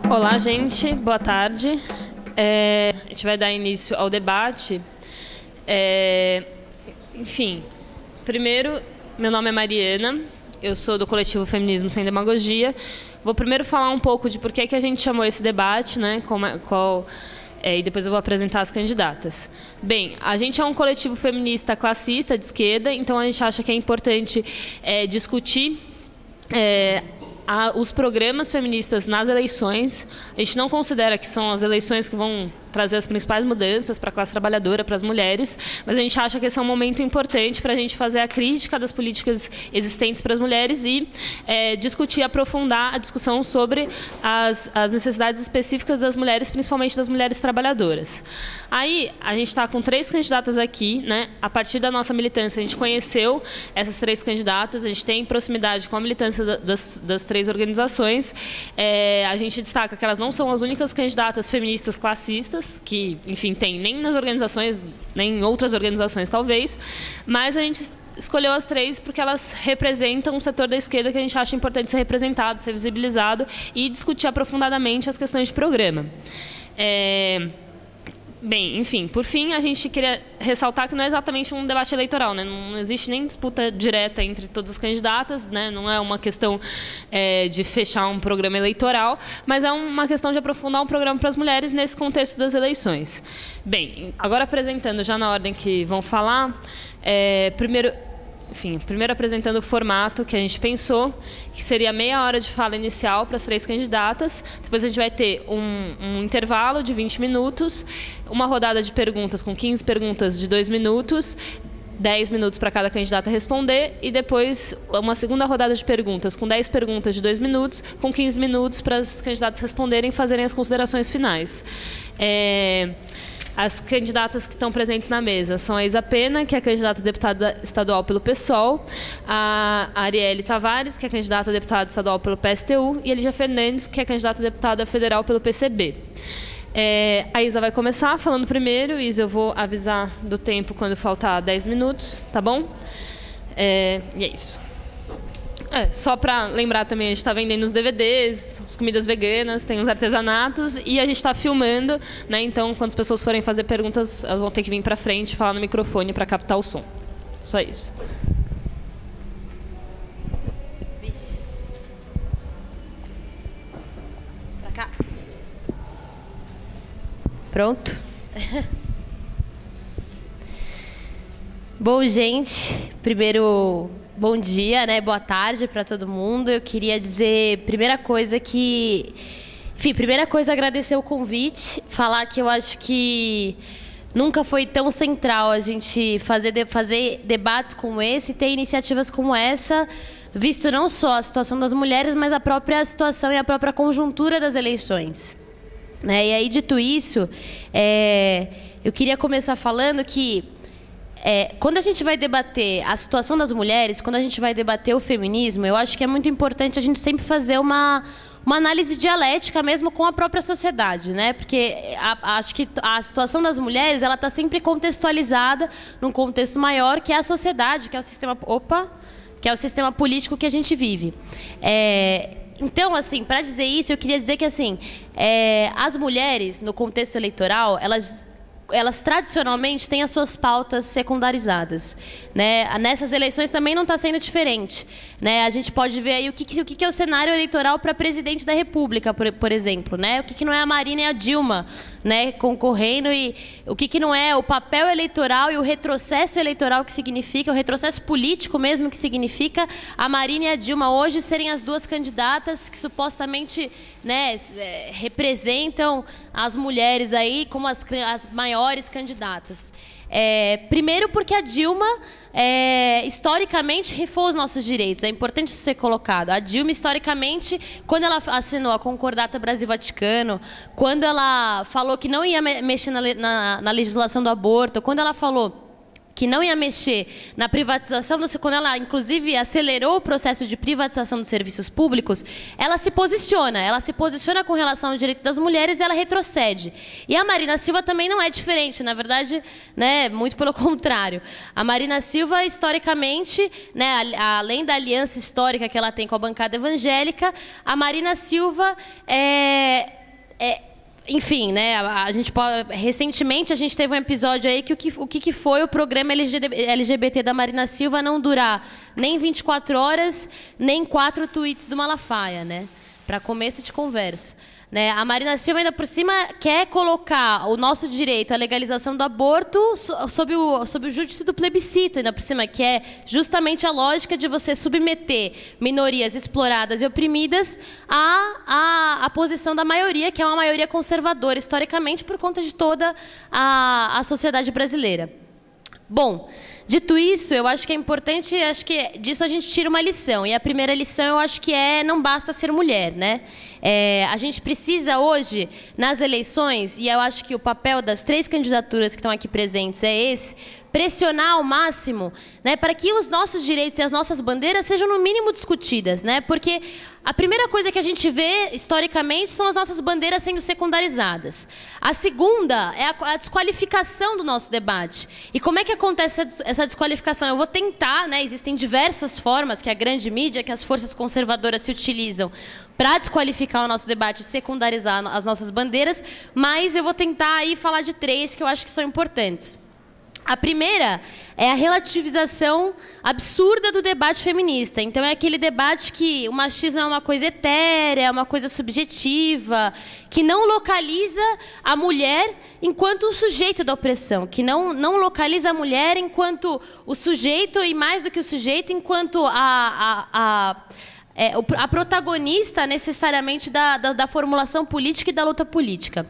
Olá, gente. Boa tarde. A gente vai dar início ao debate. Enfim, primeiro, meu nome é Mariana, eu sou do coletivo Feminismo Sem Demagogia. Vou primeiro falar um pouco de por que a gente chamou esse debate, né? E depois eu vou apresentar as candidatas. Bem, a gente é um coletivo feminista classista de esquerda, então a gente acha que é importante discutir os programas feministas nas eleições. A gente não considera que são as eleições que vão trazer as principais mudanças para a classe trabalhadora, para as mulheres, mas a gente acha que esse é um momento importante para a gente fazer a crítica das políticas existentes para as mulheres e discutir, aprofundar a discussão sobre as necessidades específicas das mulheres, principalmente das mulheres trabalhadoras. Aí, a gente está com 3 candidatas aqui, né? A partir da nossa militância, a gente conheceu essas 3 candidatas, a gente tem proximidade com a militância das 3 organizações. A gente destaca que elas não são as únicas candidatas feministas classistas, que, enfim, tem nem nas organizações, nem em outras organizações, talvez, mas a gente escolheu as 3 porque elas representam um setor da esquerda que a gente acha importante ser representado, ser visibilizado e discutir aprofundadamente as questões de programa. Bem, enfim, por fim, a gente queria ressaltar que não é exatamente um debate eleitoral, né? Não existe nem disputa direta entre todas as candidatas, né? Não é uma questão de fechar um programa eleitoral, mas é uma questão de aprofundar um programa para as mulheres nesse contexto das eleições. Bem, agora apresentando já na ordem que vão falar, primeiro apresentando o formato que a gente pensou, que seria meia hora de fala inicial para as 3 candidatas. Depois a gente vai ter um intervalo de 20 minutos, uma rodada de perguntas com 15 perguntas de 2 minutos, 10 minutos para cada candidata responder, e depois uma segunda rodada de perguntas com 10 perguntas de 2 minutos, com 15 minutos para as candidatas responderem e fazerem as considerações finais. As candidatas que estão presentes na mesa são a Isa Pena, que é a candidata a deputada estadual pelo PSOL, a Arielle Tavares, que é a candidata a deputada estadual pelo PSTU, e a Lígia Fernandes, que é a candidata a deputada federal pelo PCB. A Isa vai começar falando primeiro. Isa, eu vou avisar do tempo quando faltar 10 minutos, tá bom? E é isso. Só para lembrar também, a gente está vendendo os DVDs, as comidas veganas, tem os artesanatos e a gente está filmando, né? Então, quando as pessoas forem fazer perguntas, elas vão ter que vir para frente e falar no microfone para captar o som. Só isso. Para cá. Pronto? Bom, gente, primeiro, bom dia, né? Boa tarde para todo mundo. Eu queria dizer, primeira coisa, agradecer o convite, falar que eu acho que nunca foi tão central a gente fazer debates como esse, ter iniciativas como essa, visto não só a situação das mulheres, mas a própria situação e a própria conjuntura das eleições. E aí, dito isso, eu queria começar falando que quando a gente vai debater a situação das mulheres, quando a gente vai debater o feminismo, eu acho que é muito importante a gente sempre fazer uma análise dialética mesmo com a própria sociedade, né? Porque acho que a situação das mulheres ela está sempre contextualizada num contexto maior, que é a sociedade, que é o sistema, que é o sistema político que a gente vive. Então, assim, para dizer isso, eu queria dizer que, assim, as mulheres, no contexto eleitoral, elas tradicionalmente têm as suas pautas secundarizadas, né? Nessas eleições também não está sendo diferente, né? A gente pode ver aí o que é o cenário eleitoral para presidente da República, por exemplo, né? O que não é a Marina e a Dilma, né, concorrendo, e o que não é o papel eleitoral e o retrocesso eleitoral que significa, o retrocesso político mesmo que significa a Marina e a Dilma hoje serem as 2 candidatas que supostamente, né, representam as mulheres aí como as maiores candidatas. Primeiro porque a Dilma, historicamente, rifou os nossos direitos. É importante isso ser colocado. A Dilma, historicamente, quando ela assinou a Concordata Brasil-Vaticano, quando ela falou que não ia mexer na legislação do aborto, quando ela falou que não ia mexer na privatização, quando ela, inclusive, acelerou o processo de privatização dos serviços públicos, ela se posiciona com relação ao direito das mulheres e ela retrocede. E a Marina Silva também não é diferente, na verdade, né, muito pelo contrário. A Marina Silva, historicamente, né, além da aliança histórica que ela tem com a bancada evangélica, a Marina Silva enfim, né? Recentemente a gente teve um episódio aí que o que foi o programa LGBT da Marina Silva não durar nem 24 horas, nem 4 tweets do Malafaia, né? Para começo de conversa. Né? A Marina Silva, ainda por cima, quer colocar o nosso direito à legalização do aborto sob o júdice do plebiscito, ainda por cima, que é justamente a lógica de você submeter minorias exploradas e oprimidas à posição da maioria, que é uma maioria conservadora, historicamente, por conta de toda a sociedade brasileira. Bom, dito isso, eu acho que é importante, acho que disso a gente tira uma lição. E a primeira lição, eu acho que não basta ser mulher, né? A gente precisa hoje, nas eleições, e eu acho que o papel das 3 candidaturas que estão aqui presentes é esse, pressionar ao máximo, né, para que os nossos direitos e as nossas bandeiras sejam no mínimo discutidas, né? Porque a primeira coisa que a gente vê historicamente são as nossas bandeiras sendo secundarizadas. A segunda é a desqualificação do nosso debate. E como é que acontece essa desqualificação? Eu vou tentar, né, existem diversas formas que a grande mídia, que as forças conservadoras se utilizam para desqualificar o nosso debate e secundarizar as nossas bandeiras, mas eu vou tentar aí falar de 3 que eu acho que são importantes. A primeira é a relativização absurda do debate feminista. Então, é aquele debate que o machismo é uma coisa etérea, é uma coisa subjetiva, que não localiza a mulher enquanto um sujeito da opressão, que não localiza a mulher enquanto o sujeito, e mais do que o sujeito, enquanto a protagonista, necessariamente, da formulação política e da luta política.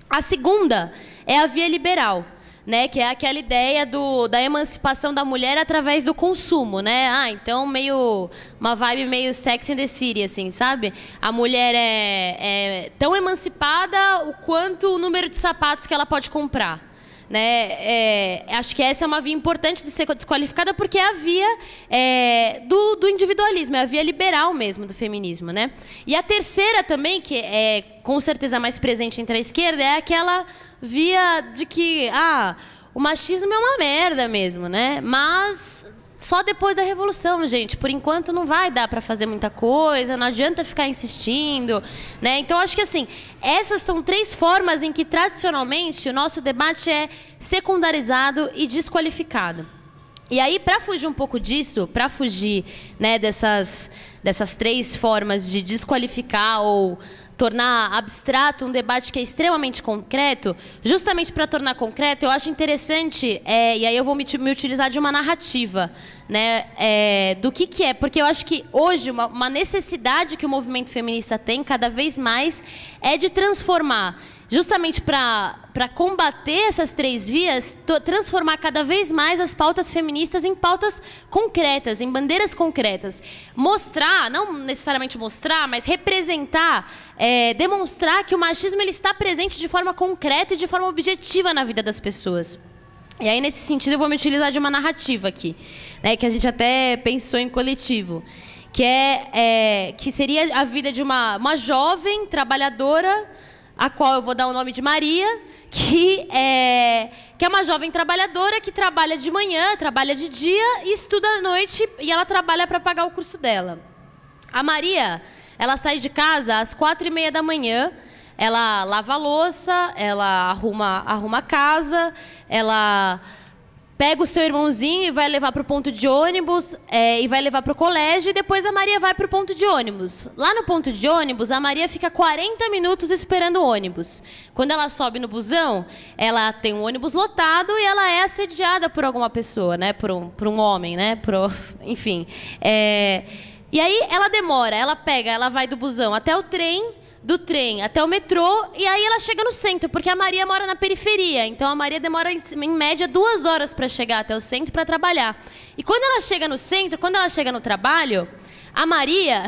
A segunda é a via liberal, né, que é aquela ideia da emancipação da mulher através do consumo, né? Então, uma vibe meio Sex and the City, assim, sabe? A mulher é tão emancipada o quanto o número de sapatos que ela pode comprar. Né? Acho que essa é uma via importante de ser desqualificada, porque é a via do individualismo, é a via liberal mesmo do feminismo, né? E a terceira também, que é com certeza mais presente entre a esquerda, é aquela via de que o machismo é uma merda mesmo, né? Mas só depois da revolução, gente. Por enquanto não vai dar para fazer muita coisa, não adianta ficar insistindo, né? Então acho que assim, essas são 3 formas em que tradicionalmente o nosso debate é secundarizado e desqualificado. E aí, para fugir um pouco disso, para fugir, né, dessas 3 formas de desqualificar ou tornar abstrato um debate que é extremamente concreto, justamente para tornar concreto, eu acho interessante, e aí eu vou me utilizar de uma narrativa, né, do que é, porque eu acho que hoje uma necessidade que o movimento feminista tem cada vez mais é de transformar, justamente para combater essas 3 vias, transformar cada vez mais as pautas feministas em pautas concretas, em bandeiras concretas. Mostrar, não necessariamente mostrar, mas representar, demonstrar que o machismo ele está presente de forma concreta e de forma objetiva na vida das pessoas. E aí, nesse sentido, eu vou me utilizar de uma narrativa aqui, né, que a gente até pensou em coletivo, que seria a vida de uma jovem trabalhadora, a qual eu vou dar o nome de Maria, que é uma jovem trabalhadora que trabalha de manhã, trabalha de dia e estuda à noite, e ela trabalha para pagar o curso dela. A Maria, ela sai de casa às 4h30 da manhã, ela lava a louça, ela arruma a casa, ela pega o seu irmãozinho e vai levar para o ponto de ônibus, e vai levar para o colégio, e depois a Maria vai para o ponto de ônibus. Lá no ponto de ônibus, a Maria fica 40 minutos esperando o ônibus. Quando ela sobe no busão, ela tem um ônibus lotado e ela é assediada por alguma pessoa, né? Por um homem, né? Enfim. E aí ela demora, ela vai do busão até o trem, do trem até o metrô, e aí ela chega no centro, porque a Maria mora na periferia. Então a Maria demora em média 2 horas para chegar até o centro para trabalhar. E quando ela chega no centro, quando ela chega no trabalho, a Maria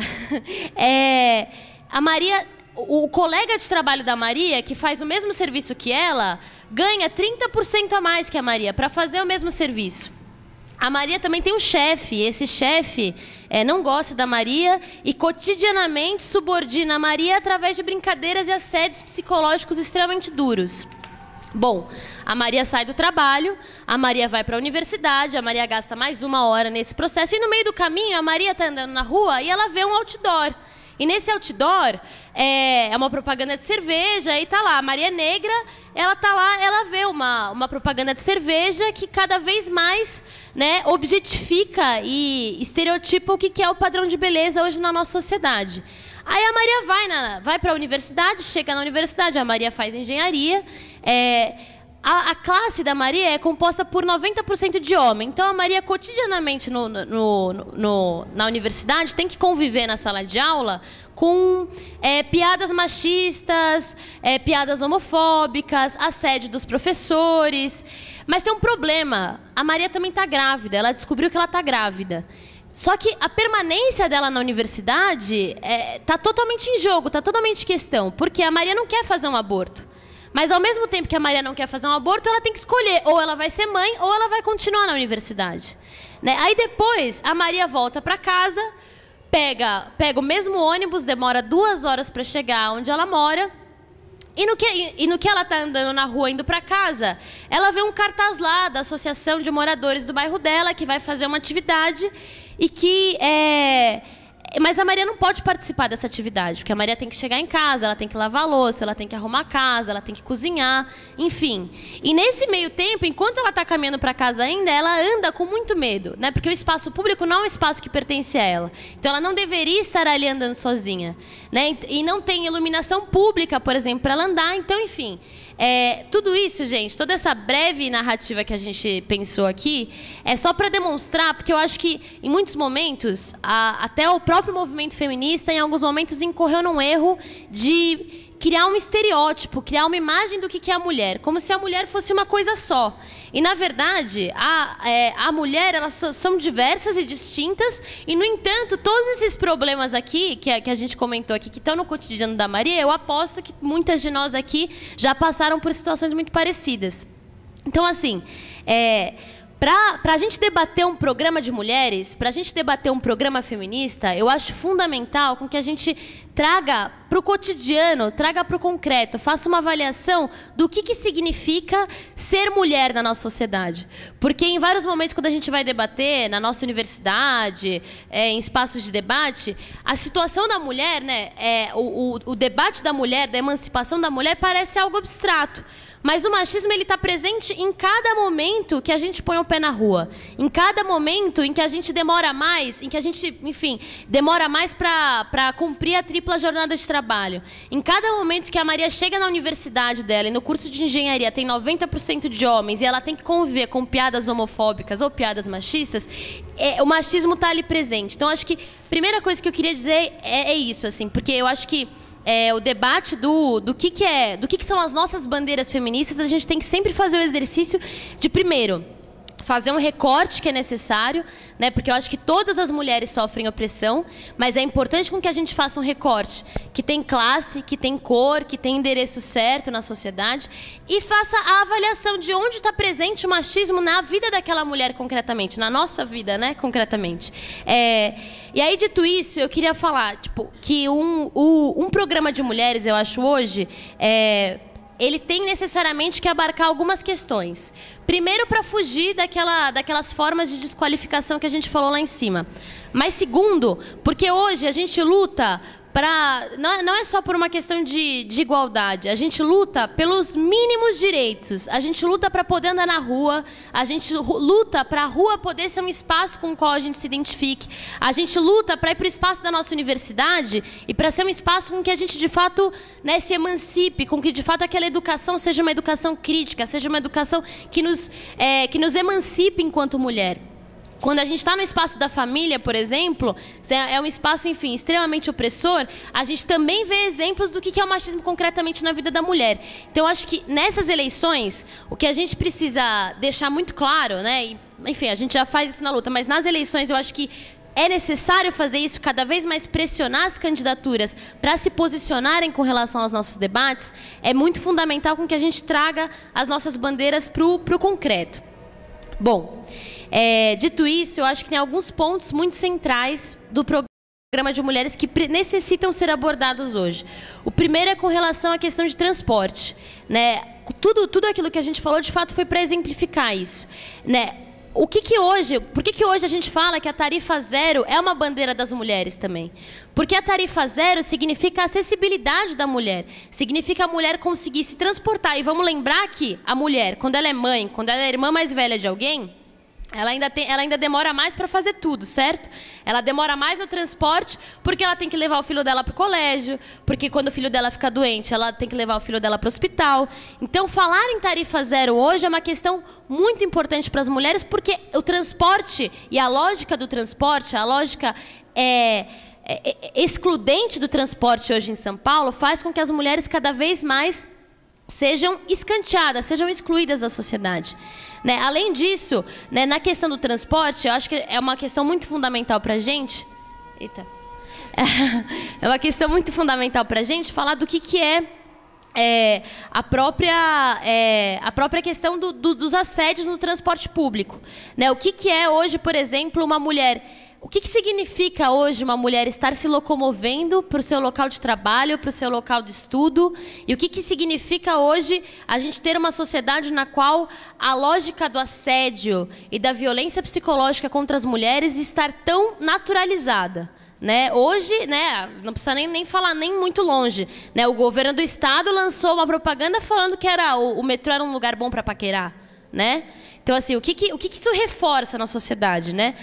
o colega de trabalho da Maria, que faz o mesmo serviço que ela, ganha 30% a mais que a Maria para fazer o mesmo serviço. A Maria também tem um chefe, e esse chefe não gosta da Maria e cotidianamente subordina a Maria através de brincadeiras e assédios psicológicos extremamente duros. Bom, a Maria sai do trabalho, a Maria vai para a universidade, a Maria gasta mais 1 hora nesse processo, e no meio do caminho a Maria está andando na rua e ela vê um outdoor. E nesse outdoor é uma propaganda de cerveja e tá lá, a Maria Negra, ela tá lá, ela vê uma propaganda de cerveja que cada vez mais, né, objetifica e estereotipa o que é o padrão de beleza hoje na nossa sociedade. Aí a Maria vai para a universidade, chega na universidade, a Maria faz engenharia, a classe da Maria é composta por 90% de homem. Então, a Maria, cotidianamente, na universidade, tem que conviver na sala de aula com piadas machistas, piadas homofóbicas, assédio dos professores. Mas tem um problema. A Maria também está grávida. Ela descobriu que ela está grávida. Só que a permanência dela na universidade está totalmente em jogo, está totalmente em questão. Porque a Maria não quer fazer um aborto. Mas, ao mesmo tempo que a Maria não quer fazer um aborto, ela tem que escolher. Ou ela vai ser mãe, ou ela vai continuar na universidade. Né? Aí, depois, a Maria volta para casa, pega o mesmo ônibus, demora 2 horas para chegar onde ela mora. E no que ela está andando na rua, indo para casa, ela vê um cartaz lá da Associação de Moradores do bairro dela, que vai fazer uma atividade e que mas a Maria não pode participar dessa atividade, porque a Maria tem que chegar em casa, ela tem que lavar a louça, ela tem que arrumar a casa, ela tem que cozinhar, enfim. E nesse meio tempo, enquanto ela está caminhando para casa ainda, ela anda com muito medo, né? Porque o espaço público não é um espaço que pertence a ela. Então, ela não deveria estar ali andando sozinha, né? E não tem iluminação pública, por exemplo, para ela andar. Então, enfim, tudo isso, gente, toda essa breve narrativa que a gente pensou aqui, é só para demonstrar, porque eu acho que, em muitos momentos, até o próprio movimento feminista, em alguns momentos, incorreu num erro de criar um estereótipo, criar uma imagem do que é a mulher, como se a mulher fosse uma coisa só. E, na verdade, a mulher, elas são diversas e distintas, e, no entanto, todos esses problemas aqui, que a gente comentou aqui, que estão no cotidiano da Maria, eu aposto que muitas de nós aqui já passaram por situações muito parecidas. Então, assim, para a gente debater um programa de mulheres, para a gente debater um programa feminista, eu acho fundamental com que a gente traga para o cotidiano, traga para o concreto, faça uma avaliação do que significa ser mulher na nossa sociedade. Porque em vários momentos, quando a gente vai debater na nossa universidade, em espaços de debate, a situação da mulher, né, o debate da mulher, da emancipação da mulher, parece algo abstrato. Mas o machismo está presente em cada momento que a gente põe o pé na rua. Em cada momento em que a gente demora mais, em que a gente, enfim, demora mais para cumprir a tripla jornada de trabalho. Em cada momento que a Maria chega na universidade dela e no curso de engenharia tem 90% de homens e ela tem que conviver com piadas homofóbicas ou piadas machistas, o machismo está ali presente. Então, acho que a primeira coisa que eu queria dizer é isso, assim, porque eu acho que o debate do que são as nossas bandeiras feministas, a gente tem que sempre fazer o exercício de, primeiro, fazer um recorte que é necessário, né? Porque eu acho que todas as mulheres sofrem opressão, mas é importante com que a gente faça um recorte que tem classe, que tem cor, que tem endereço certo na sociedade e faça a avaliação de onde está presente o machismo na vida daquela mulher concretamente, na nossa vida, né? Concretamente. E aí, dito isso, eu queria falar que um programa de mulheres, eu acho, hoje, ele tem necessariamente que abarcar algumas questões. Primeiro, para fugir daquelas formas de desqualificação que a gente falou lá em cima. Mas, segundo, porque hoje a gente luta não é só por uma questão de igualdade. A gente luta pelos mínimos direitos. A gente luta para poder andar na rua. A gente luta para a rua poder ser um espaço com o qual a gente se identifique. A gente luta para ir para o espaço da nossa universidade e para ser um espaço com que a gente, de fato, né, se emancipe, com que, de fato, aquela educação seja uma educação crítica, seja uma educação que nos emancipe enquanto mulher. Quando a gente está no espaço da família, por exemplo, é um espaço, enfim, extremamente opressor, a gente também vê exemplos do que é o machismo concretamente na vida da mulher. Então, eu acho que nessas eleições, o que a gente precisa deixar muito claro, né, e, enfim, a gente já faz isso na luta, mas nas eleições eu acho que é necessário fazer isso, cada vez mais pressionar as candidaturas para se posicionarem com relação aos nossos debates, é muito fundamental com que a gente traga as nossas bandeiras para o concreto. Bom, dito isso, eu acho que tem alguns pontos muito centrais do programa de mulheres que necessitam ser abordados hoje. O primeiro é com relação à questão de transporte, né? Tudo aquilo que a gente falou, de fato, foi para exemplificar isso, né? Por que hoje a gente fala que a tarifa zero é uma bandeira das mulheres também? Porque a tarifa zero significa a acessibilidade da mulher, significa a mulher conseguir se transportar. E vamos lembrar que a mulher, quando ela é mãe, quando ela é irmã mais velha de alguém, ela ainda demora mais para fazer tudo, certo? Ela demora mais no transporte porque ela tem que levar o filho dela para o colégio, porque quando o filho dela fica doente, ela tem que levar o filho dela para o hospital. Então, falar em tarifa zero hoje é uma questão muito importante para as mulheres, porque o transporte e a lógica do transporte, a lógica excludente do transporte hoje em São Paulo, faz com que as mulheres cada vez mais sejam escanteadas, sejam excluídas da sociedade. Né? Além disso, né, na questão do transporte, eu acho que é uma questão muito fundamental para a gente. Eita. É uma questão muito fundamental para a gente falar do que é a própria questão dos assédios no transporte público. Né? O que é hoje, por exemplo, uma mulher... O que significa hoje uma mulher estar se locomovendo para o seu local de trabalho, para o seu local de estudo? E o que significa hoje a gente ter uma sociedade na qual a lógica do assédio e da violência psicológica contra as mulheres estar tão naturalizada? Né? Hoje, né, não precisa nem falar nem muito longe. Né? O governo do estado lançou uma propaganda falando que o metrô era um lugar bom para paquerar. Né? Então, assim, o que isso reforça na sociedade, né?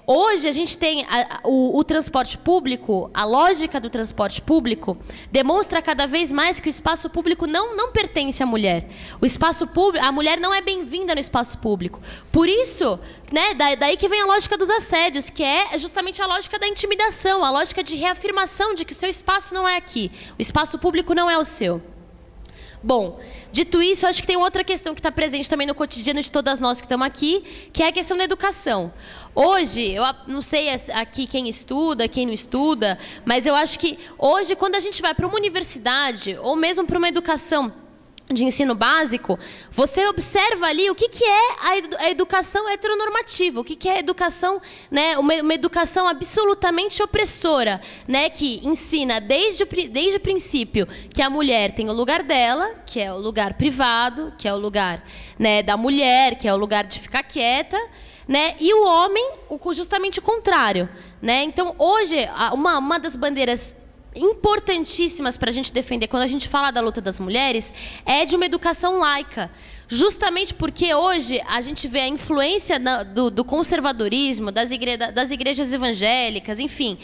Hoje, a gente tem o transporte público, a lógica do transporte público demonstra cada vez mais que o espaço público não pertence à mulher. O espaço público, a mulher não é bem-vinda no espaço público. Por isso, né, daí que vem a lógica dos assédios, que é justamente a lógica da intimidação, a lógica de reafirmação de que o seu espaço não é aqui, o espaço público não é o seu. Bom, dito isso, acho que tem outra questão que está presente também no cotidiano de todas nós que estamos aqui, que é a questão da educação. Hoje, eu não sei aqui quem estuda, quem não estuda, mas eu acho que hoje, quando a gente vai para uma universidade, ou mesmo para uma educação de ensino básico, você observa ali o que é a educação heteronormativa, o que é a educação, né, uma educação absolutamente opressora, né, que ensina desde o princípio que a mulher tem o lugar dela, que é o lugar privado, que é o lugar, né, da mulher, que é o lugar de ficar quieta, né, e o homem, justamente o contrário. Né? Então, hoje, uma das bandeiras importantíssimas para a gente defender quando a gente fala da luta das mulheres é de uma educação laica, justamente porque hoje a gente vê a influência do conservadorismo, das igrejas evangélicas, enfim,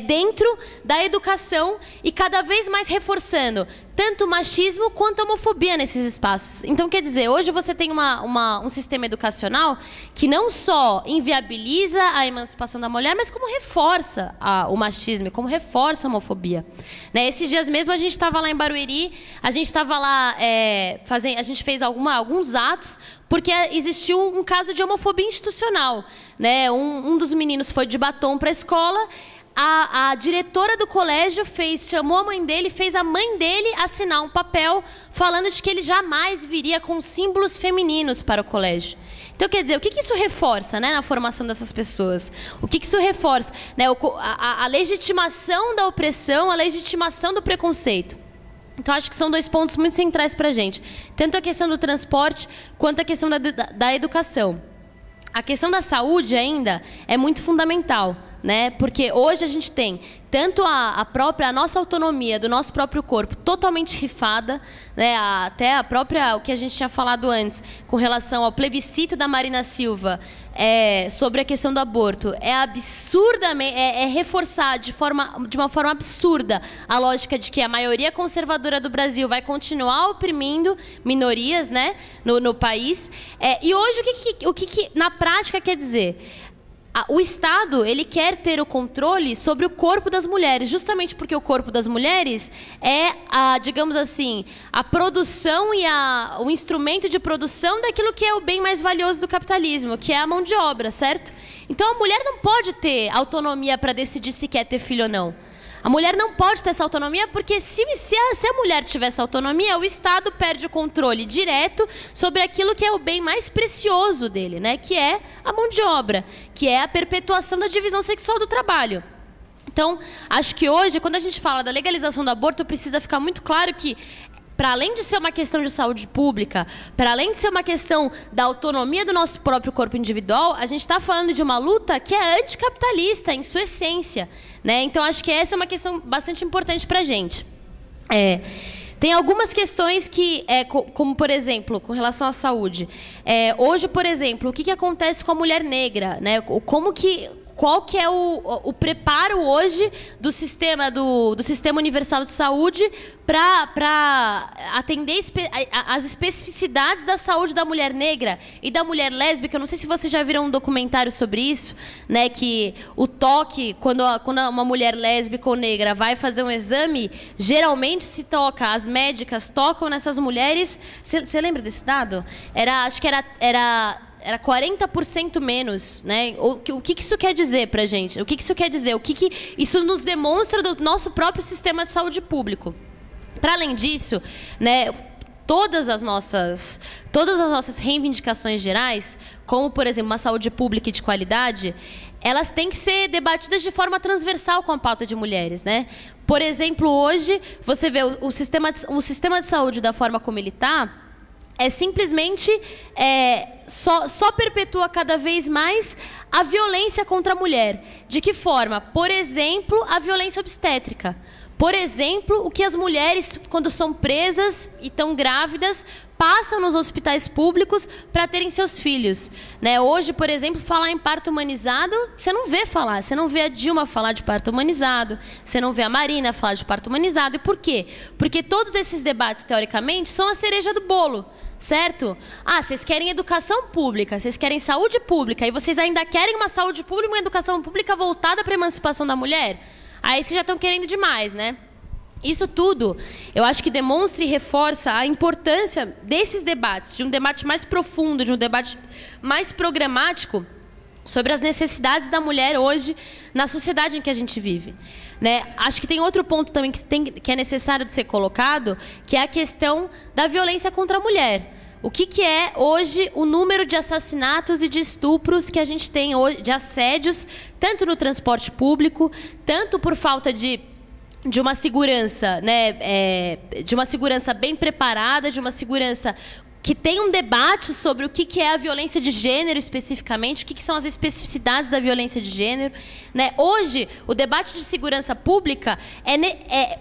dentro da educação e cada vez mais reforçando tanto o machismo quanto a homofobia nesses espaços. Então, quer dizer, hoje você tem um sistema educacional que não só inviabiliza a emancipação da mulher, mas como reforça o machismo, como reforça a homofobia. Né? Esses dias mesmo a gente estava lá em Barueri, a gente estava lá, a gente fez alguns atos, porque existiu um caso de homofobia institucional. Né? Um dos meninos foi de batom para a escola. A diretora do colégio chamou a mãe dele, fez a mãe dele assinar um papel falando de que ele jamais viria com símbolos femininos para o colégio. Então, quer dizer, o que isso reforça, né, na formação dessas pessoas? O que isso reforça? Né, a legitimação da opressão, a legitimação do preconceito. Então, acho que são dois pontos muito centrais para a gente. Tanto a questão do transporte, quanto a questão da educação. A questão da saúde ainda é muito fundamental. Né? Porque hoje a gente tem tanto a nossa autonomia do nosso próprio corpo totalmente rifada, né? Até o que a gente tinha falado antes com relação ao plebiscito da Marina Silva sobre a questão do aborto, absurdamente reforçar de uma forma absurda a lógica de que a maioria conservadora do Brasil vai continuar oprimindo minorias, né, no país. E hoje o que na prática quer dizer? O Estado, ele quer ter o controle sobre o corpo das mulheres, justamente porque o corpo das mulheres é, digamos assim, a produção e o instrumento de produção daquilo que é o bem mais valioso do capitalismo, que é a mão de obra, certo? Então, a mulher não pode ter autonomia para decidir se quer ter filho ou não. A mulher não pode ter essa autonomia porque se a mulher tivesse autonomia, o Estado perde o controle direto sobre aquilo que é o bem mais precioso dele, né? Que é a mão de obra, que é a perpetuação da divisão sexual do trabalho. Então, acho que hoje, quando a gente fala da legalização do aborto, precisa ficar muito claro que para além de ser uma questão de saúde pública, para além de ser uma questão da autonomia do nosso próprio corpo individual, a gente está falando de uma luta que é anticapitalista em sua essência, né? Então, acho que essa é uma questão bastante importante para a gente. Tem algumas questões que, como, por exemplo, com relação à saúde. Hoje, por exemplo, o que acontece com a mulher negra, né? Qual que é o preparo hoje do Sistema Universal de Saúde para atender as especificidades da saúde da mulher negra e da mulher lésbica? Eu não sei se vocês já viram um documentário sobre isso, né, que o toque, quando uma mulher lésbica ou negra vai fazer um exame, geralmente se toca, as médicas tocam nessas mulheres. Você lembra desse dado? Acho que era 40% menos, né? O que isso quer dizer para a gente? O que isso quer dizer? O que isso nos demonstra do nosso próprio sistema de saúde público? Para além disso, né, todas as nossas reivindicações gerais, como, por exemplo, uma saúde pública e de qualidade, elas têm que ser debatidas de forma transversal com a pauta de mulheres, né? Por exemplo, hoje, você vê o sistema de saúde da forma como ele está, simplesmente só perpetua cada vez mais a violência contra a mulher. De que forma? Por exemplo, a violência obstétrica. Por exemplo, o que as mulheres, quando são presas e estão grávidas, passam nos hospitais públicos para terem seus filhos, né? Hoje, por exemplo, falar em parto humanizado, você não vê falar. Você não vê a Dilma falar de parto humanizado, você não vê a Marina falar de parto humanizado. E por quê? Porque todos esses debates, teoricamente, são a cereja do bolo. Certo? Vocês querem educação pública, vocês querem saúde pública, e vocês ainda querem uma saúde pública e uma educação pública voltada para a emancipação da mulher? Aí vocês já estão querendo demais, né? Isso tudo, eu acho que demonstra e reforça a importância desses debates, de um debate mais profundo, de um debate mais programático sobre as necessidades da mulher hoje na sociedade em que a gente vive, né? Acho que tem outro ponto também que é necessário de ser colocado, que é a questão da violência contra a mulher. O que é hoje o número de assassinatos e de estupros que a gente tem hoje, de assédios, tanto no transporte público, tanto por falta de uma segurança, né, de uma segurança bem preparada, de uma segurança que tem um debate sobre o que é a violência de gênero especificamente, o que são as especificidades da violência de gênero, né? Hoje, o debate de segurança pública,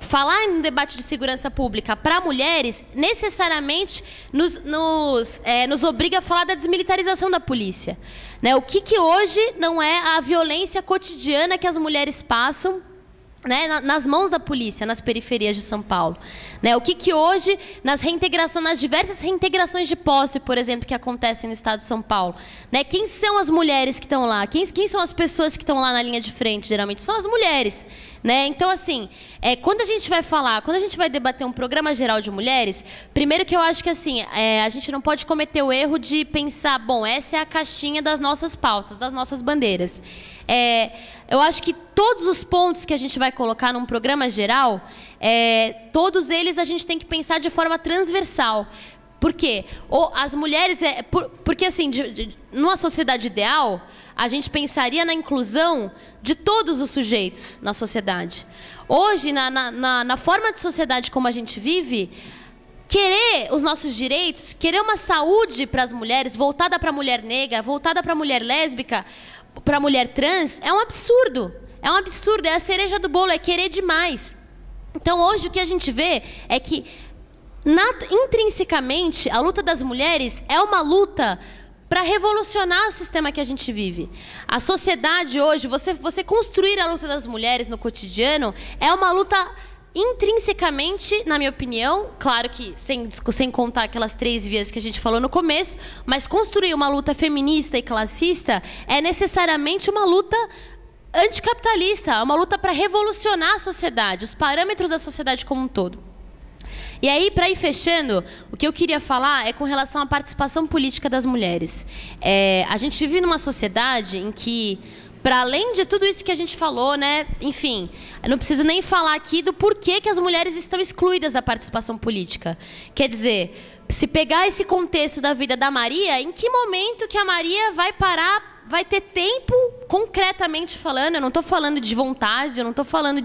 falar em um debate de segurança pública para mulheres, necessariamente nos obriga a falar da desmilitarização da polícia, né? O que hoje não é a violência cotidiana que as mulheres passam, né, nas mãos da polícia, nas periferias de São Paulo, né? O que hoje, nas diversas reintegrações de posse, por exemplo, que acontecem no estado de São Paulo, né? Quem são as mulheres que estão lá? Quem são as pessoas que estão lá na linha de frente? Geralmente são as mulheres, né? Então, assim, quando a gente vai debater um programa geral de mulheres, primeiro que eu acho que, assim, a gente não pode cometer o erro de pensar, bom, essa é a caixinha das nossas pautas, das nossas bandeiras. Eu acho que todos os pontos que a gente vai colocar num programa geral, todos eles a gente tem que pensar de forma transversal. Por quê? As mulheres... Porque, assim, numa sociedade ideal, a gente pensaria na inclusão de todos os sujeitos na sociedade. Hoje, na forma de sociedade como a gente vive, querer os nossos direitos, querer uma saúde para as mulheres, voltada para a mulher negra, voltada para a mulher lésbica, para a mulher trans, é um absurdo. É um absurdo, é a cereja do bolo, é querer demais. Então, hoje, o que a gente vê é que, intrinsecamente, a luta das mulheres é uma luta para revolucionar o sistema que a gente vive. A sociedade hoje, você construir a luta das mulheres no cotidiano, é uma luta intrinsecamente, na minha opinião, claro que sem contar aquelas 3 vias que a gente falou no começo, mas construir uma luta feminista e classista é necessariamente uma luta anticapitalista, uma luta para revolucionar a sociedade, os parâmetros da sociedade como um todo. E aí, para ir fechando, o que eu queria falar é com relação à participação política das mulheres. A gente vive numa sociedade em que, para além de tudo isso que a gente falou, né, enfim, eu não preciso nem falar aqui do porquê que as mulheres estão excluídas da participação política. Quer dizer, se pegar esse contexto da vida da Maria, em que momento que a Maria vai parar, vai ter tempo concretamente falando, eu não estou falando de vontade, eu não estou falando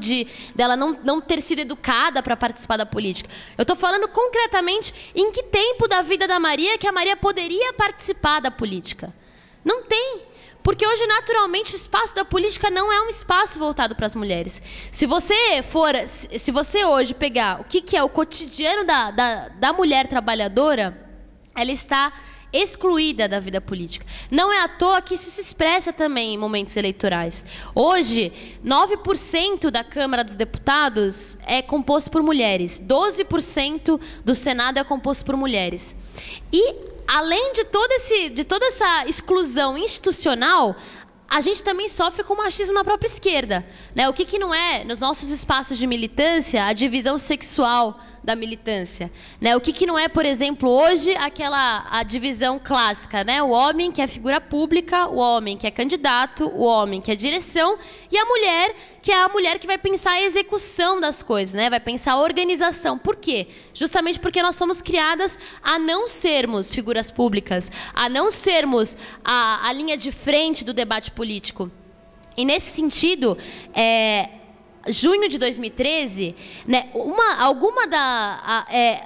dela não ter sido educada para participar da política. Eu estou falando concretamente em que tempo da vida da Maria que a Maria poderia participar da política. Não tem. Porque hoje, naturalmente, o espaço da política não é um espaço voltado para as mulheres. Se você hoje pegar o que é o cotidiano da mulher trabalhadora, ela está excluída da vida política. Não é à toa que isso se expressa também em momentos eleitorais. Hoje, 9% da Câmara dos Deputados é composto por mulheres, 12% do Senado é composto por mulheres. E, além de toda essa exclusão institucional, a gente também sofre com machismo na própria esquerda, né? O que não é, nos nossos espaços de militância, a divisão sexual da militância, né? O que não é, por exemplo, hoje a divisão clássica, né? O homem que é figura pública, o homem que é candidato, o homem que é direção e a mulher que é a mulher que vai pensar a execução das coisas, né? Vai pensar a organização. Por quê? Justamente porque nós somos criadas a não sermos figuras públicas, a não sermos a linha de frente do debate político. E nesse sentido, junho de 2013, né,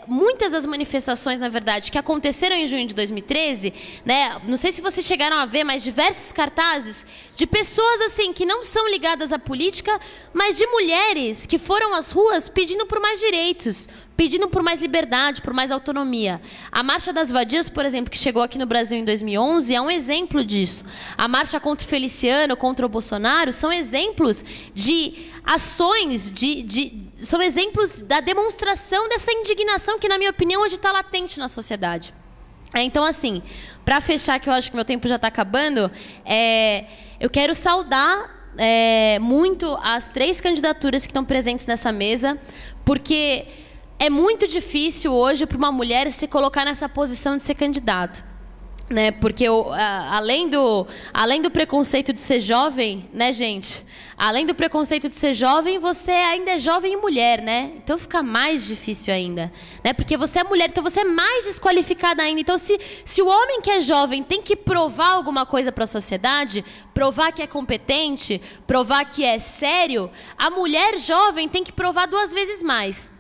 muitas das manifestações, na verdade, que aconteceram em junho de 2013, né, não sei se vocês chegaram a ver, mas diversos cartazes de pessoas assim que não são ligadas à política, mas de mulheres que foram às ruas pedindo por mais direitos, pedindo por mais liberdade, por mais autonomia. A Marcha das Vadias, por exemplo, que chegou aqui no Brasil em 2011, é um exemplo disso. A marcha contra o Feliciano, contra o Bolsonaro, são exemplos de ações, são exemplos da demonstração dessa indignação que, na minha opinião, hoje está latente na sociedade. Então, assim, para fechar, que eu acho que meu tempo já está acabando, eu quero saudar muito as 3 candidaturas que estão presentes nessa mesa, porque é muito difícil hoje para uma mulher se colocar nessa posição de ser candidata, né? Porque além do preconceito de ser jovem, né, gente? Além do preconceito de ser jovem, você ainda é jovem e mulher, né? Então fica mais difícil ainda, né? Porque você é mulher, então você é mais desqualificada ainda. Então, se o homem que é jovem tem que provar alguma coisa para a sociedade, provar que é competente, provar que é sério, a mulher jovem tem que provar 2 vezes mais.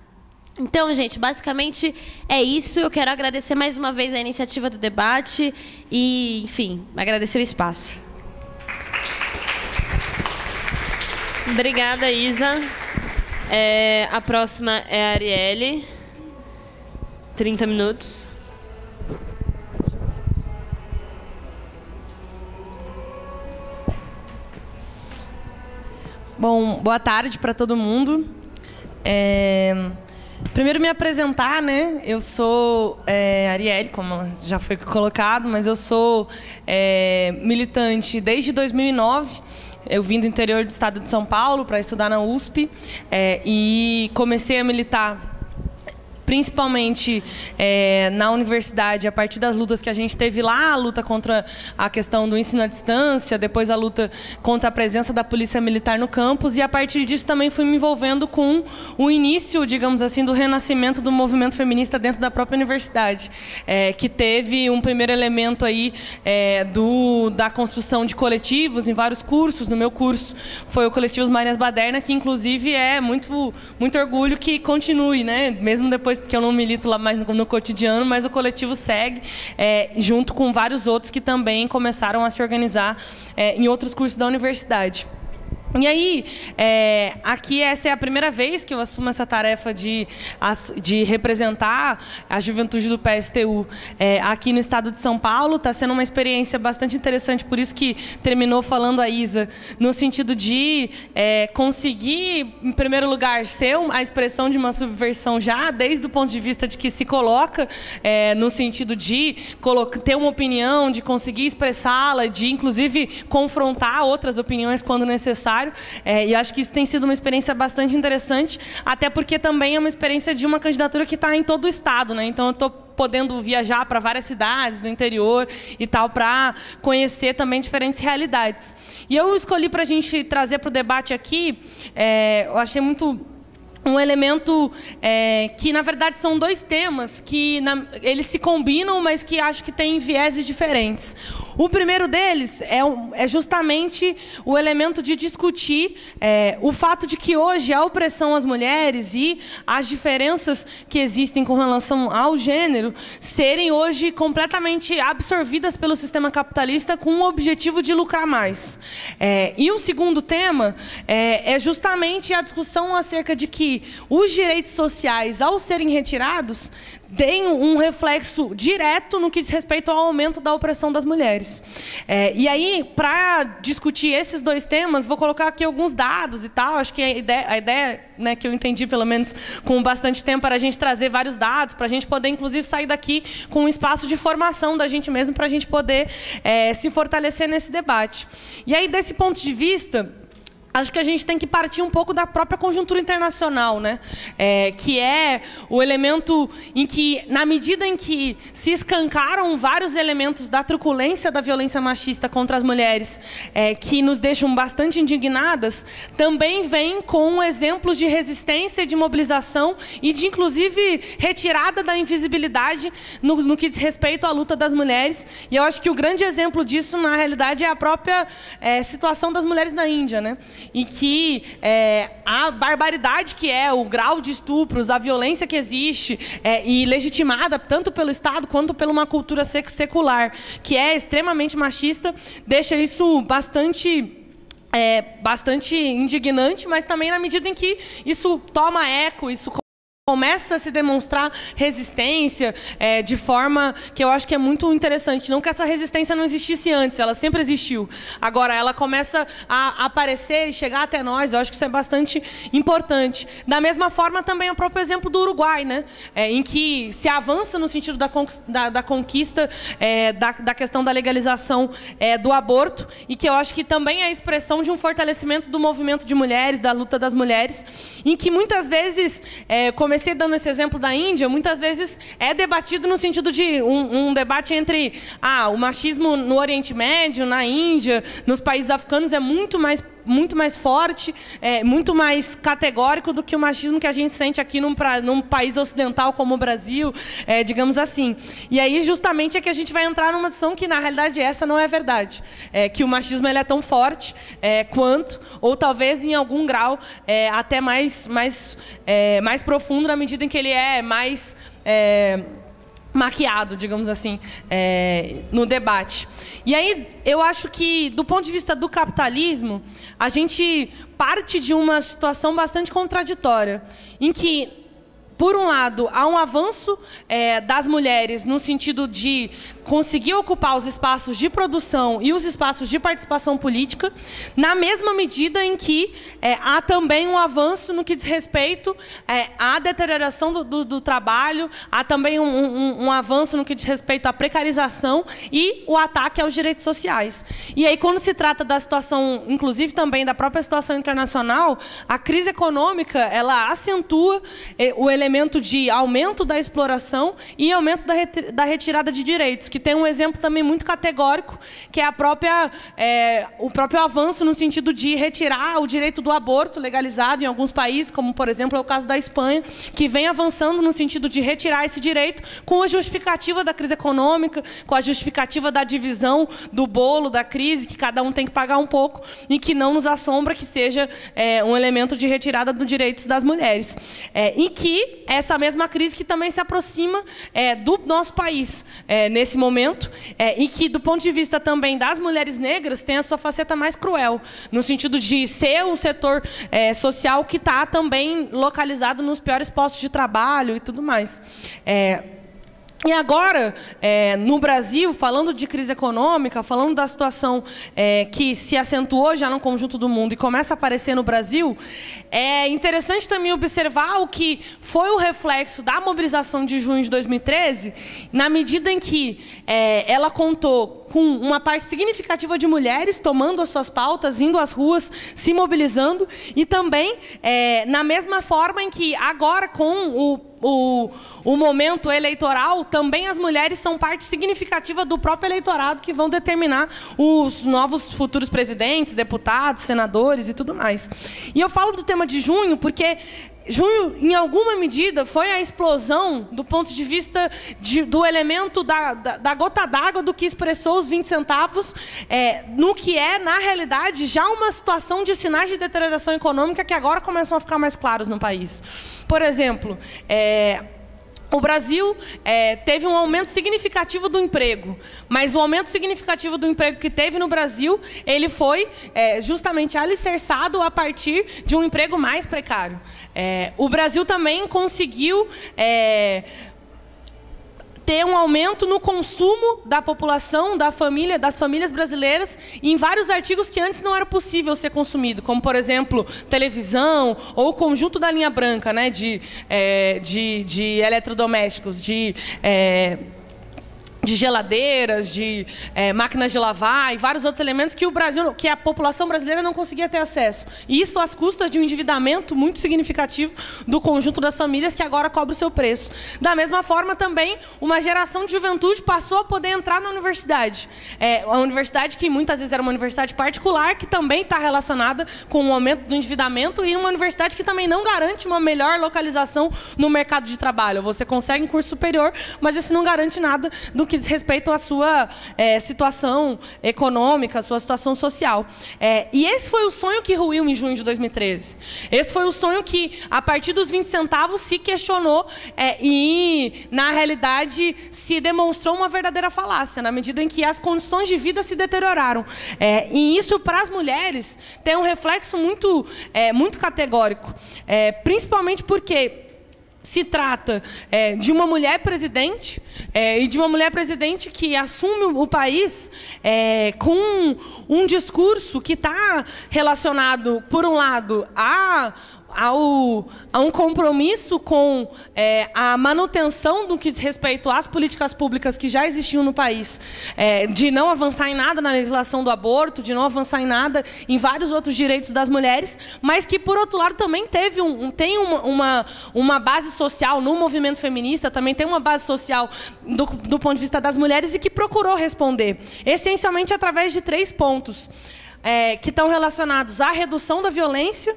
Então, gente, basicamente é isso. Eu quero agradecer mais uma vez a iniciativa do debate e, enfim, agradecer o espaço. Obrigada, Isa. A próxima é a Arielle. 30 minutos. Bom, boa tarde para todo mundo. Primeiro me apresentar, né? Eu sou Arielle, como já foi colocado, mas eu sou militante desde 2009. Eu vim do interior do estado de São Paulo para estudar na USP e comecei a militar principalmente na universidade, a partir das lutas que a gente teve lá, a luta contra a questão do ensino à distância, depois a luta contra a presença da polícia militar no campus, e a partir disso também fui me envolvendo com o início, digamos assim, do renascimento do movimento feminista dentro da própria universidade, que teve um primeiro elemento aí da construção de coletivos em vários cursos. No meu curso foi o Coletivo Marias Baderna, que inclusive é muito orgulho que continue, né? Mesmo depois que eu não milito lá mais no cotidiano, mas o coletivo segue, junto com vários outros que também começaram a se organizar em outros cursos da universidade. E aí, aqui essa é a primeira vez que eu assumo essa tarefa de representar a juventude do PSTU aqui no estado de São Paulo. Está sendo uma experiência bastante interessante, por isso que terminou falando a Isa, no sentido de conseguir, em primeiro lugar, ser a expressão de uma subversão já, desde o ponto de vista de que se coloca no sentido de ter uma opinião, de conseguir expressá-la, de, inclusive, confrontar outras opiniões quando necessário. E acho que isso tem sido uma experiência bastante interessante, até porque também é uma experiência de uma candidatura que está em todo o estado, né? Então eu estou podendo viajar para várias cidades do interior e tal, para conhecer também diferentes realidades. E eu escolhi para a gente trazer para o debate aqui, eu achei muito um elemento que, na verdade, são 2 temas que eles se combinam, mas que acho que têm vieses diferentes. O primeiro deles é justamente o elemento de discutir o fato de que hoje a opressão às mulheres e as diferenças que existem com relação ao gênero serem hoje completamente absorvidas pelo sistema capitalista com o objetivo de lucrar mais. E o segundo tema é justamente a discussão acerca de que os direitos sociais, ao serem retirados, tem um reflexo direto no que diz respeito ao aumento da opressão das mulheres. E aí, para discutir esses dois temas, vou colocar aqui alguns dados e tal. Acho que a ideia, né, que eu entendi, pelo menos com bastante tempo, para a gente trazer vários dados, para a gente poder, inclusive, sair daqui com um espaço de formação da gente mesmo, para a gente poder se fortalecer nesse debate. E aí, desse ponto de vista, acho que a gente tem que partir um pouco da própria conjuntura internacional, né? Que é o elemento em que, na medida em que se escancaram vários elementos da truculência da violência machista contra as mulheres, que nos deixam bastante indignadas, também vem com exemplos de resistência, de mobilização e de, inclusive, retirada da invisibilidade no que diz respeito à luta das mulheres. E eu acho que o grande exemplo disso, na realidade, é a própria situação das mulheres na Índia, né? Em que a barbaridade que é o grau de estupros, a violência que existe, e legitimada tanto pelo Estado quanto por uma cultura secular, que é extremamente machista, deixa isso bastante indignante, mas também na medida em que isso toma eco, isso começa a se demonstrar resistência de forma que eu acho que é muito interessante. Não que essa resistência não existisse antes, ela sempre existiu. Agora, ela começa a aparecer e chegar até nós. Eu acho que isso é bastante importante. Da mesma forma, também o próprio exemplo do Uruguai, né? Em que se avança no sentido da conquista da questão da legalização do aborto, e que eu acho que também é a expressão de um fortalecimento do movimento de mulheres, da luta das mulheres, em que muitas vezes comecei dando esse exemplo da Índia, muitas vezes é debatido no sentido de um debate entre o machismo no Oriente Médio, na Índia, nos países africanos é muito mais forte, muito mais categórico do que o machismo que a gente sente aqui num país ocidental como o Brasil, digamos assim. E aí, justamente, é que a gente vai entrar numa discussão que, na realidade, essa não é verdade. Que o machismo ele é tão forte quanto, ou talvez em algum grau até mais profundo, na medida em que ele é mais maquiado, digamos assim, no debate. E aí, eu acho que, do ponto de vista do capitalismo, a gente parte de uma situação bastante contraditória, em que, por um lado, há um avanço das mulheres no sentido de conseguir ocupar os espaços de produção e os espaços de participação política, na mesma medida em que há também um avanço no que diz respeito à deterioração do trabalho, há também um avanço no que diz respeito à precarização e o ataque aos direitos sociais. E aí, quando se trata da situação, inclusive também da própria situação internacional, a crise econômica, ela acentua o elemento de aumento da exploração e aumento da retirada de direitos, que tem um exemplo também muito categórico, que é o próprio avanço no sentido de retirar o direito do aborto legalizado em alguns países, como, por exemplo, é o caso da Espanha, que vem avançando no sentido de retirar esse direito com a justificativa da crise econômica, com a justificativa da divisão do bolo da crise, que cada um tem que pagar um pouco, e que não nos assombra que seja um elemento de retirada dos direitos das mulheres. E que essa mesma crise que também se aproxima do nosso país nesse momento, e que, do ponto de vista também das mulheres negras, tem a sua faceta mais cruel, no sentido de ser um setor social que está também localizado nos piores postos de trabalho e tudo mais. E agora, no Brasil, falando de crise econômica, falando da situação que se acentuou já no conjunto do mundo e começa a aparecer no Brasil, é interessante também observar o que foi o reflexo da mobilização de junho de 2013, na medida em que ela contou com uma parte significativa de mulheres tomando as suas pautas, indo às ruas, se mobilizando, e também na mesma forma em que agora, com o momento eleitoral, também as mulheres são parte significativa do próprio eleitorado que vão determinar os novos futuros presidentes, deputados, senadores e tudo mais. E eu falo do tema de junho porque junho, em alguma medida, foi a explosão do ponto de vista do elemento da gota d'água do que expressou os 20 centavos, no que é, na realidade, já uma situação de sinais de deterioração econômica que agora começam a ficar mais claros no país. Por exemplo, o Brasil teve um aumento significativo do emprego, mas o aumento significativo do emprego que teve no Brasil, ele foi justamente alicerçado a partir de um emprego mais precário. O Brasil também conseguiu ter um aumento no consumo da população, das famílias brasileiras, em vários artigos que antes não era possível ser consumido, como, por exemplo, televisão ou o conjunto da linha branca, né, de eletrodomésticos, de geladeiras, de máquinas de lavar e vários outros elementos que a população brasileira não conseguia ter acesso. E isso às custas de um endividamento muito significativo do conjunto das famílias, que agora cobra o seu preço. Da mesma forma, também, uma geração de juventude passou a poder entrar na universidade. A universidade que muitas vezes era uma universidade particular, que também está relacionada com o aumento do endividamento, e uma universidade que também não garante uma melhor localização no mercado de trabalho. Você consegue um curso superior, mas isso não garante nada do que diz respeito à sua situação econômica, à sua situação social. E esse foi o sonho que ruiu em junho de 2013. Esse foi o sonho que, a partir dos 20 centavos, se questionou e, na realidade, se demonstrou uma verdadeira falácia, na medida em que as condições de vida se deterioraram. E isso, para as mulheres, tem um reflexo muito categórico, principalmente porque se trata de uma mulher presidente, e de uma mulher presidente que assume o país com um discurso que está relacionado, por um lado, a um compromisso com a manutenção do que diz respeito às políticas públicas que já existiam no país, de não avançar em nada na legislação do aborto, de não avançar em nada em vários outros direitos das mulheres, mas que, por outro lado, também tem uma base social no movimento feminista, também tem uma base social do ponto de vista das mulheres, e que procurou responder, essencialmente através de 3 pontos. Que estão relacionados à redução da violência,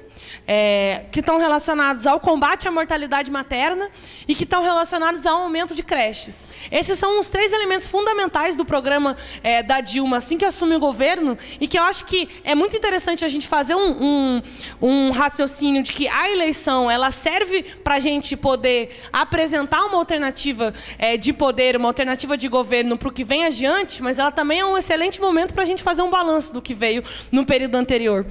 que estão relacionados ao combate à mortalidade materna e que estão relacionados ao aumento de creches. Esses são os 3 elementos fundamentais do programa da Dilma, assim que assume o governo, e que eu acho que é muito interessante a gente fazer um raciocínio de que a eleição ela serve para a gente poder apresentar uma alternativa de poder, uma alternativa de governo para o que vem adiante, mas ela também é um excelente momento para a gente fazer um balanço do que veio no período anterior.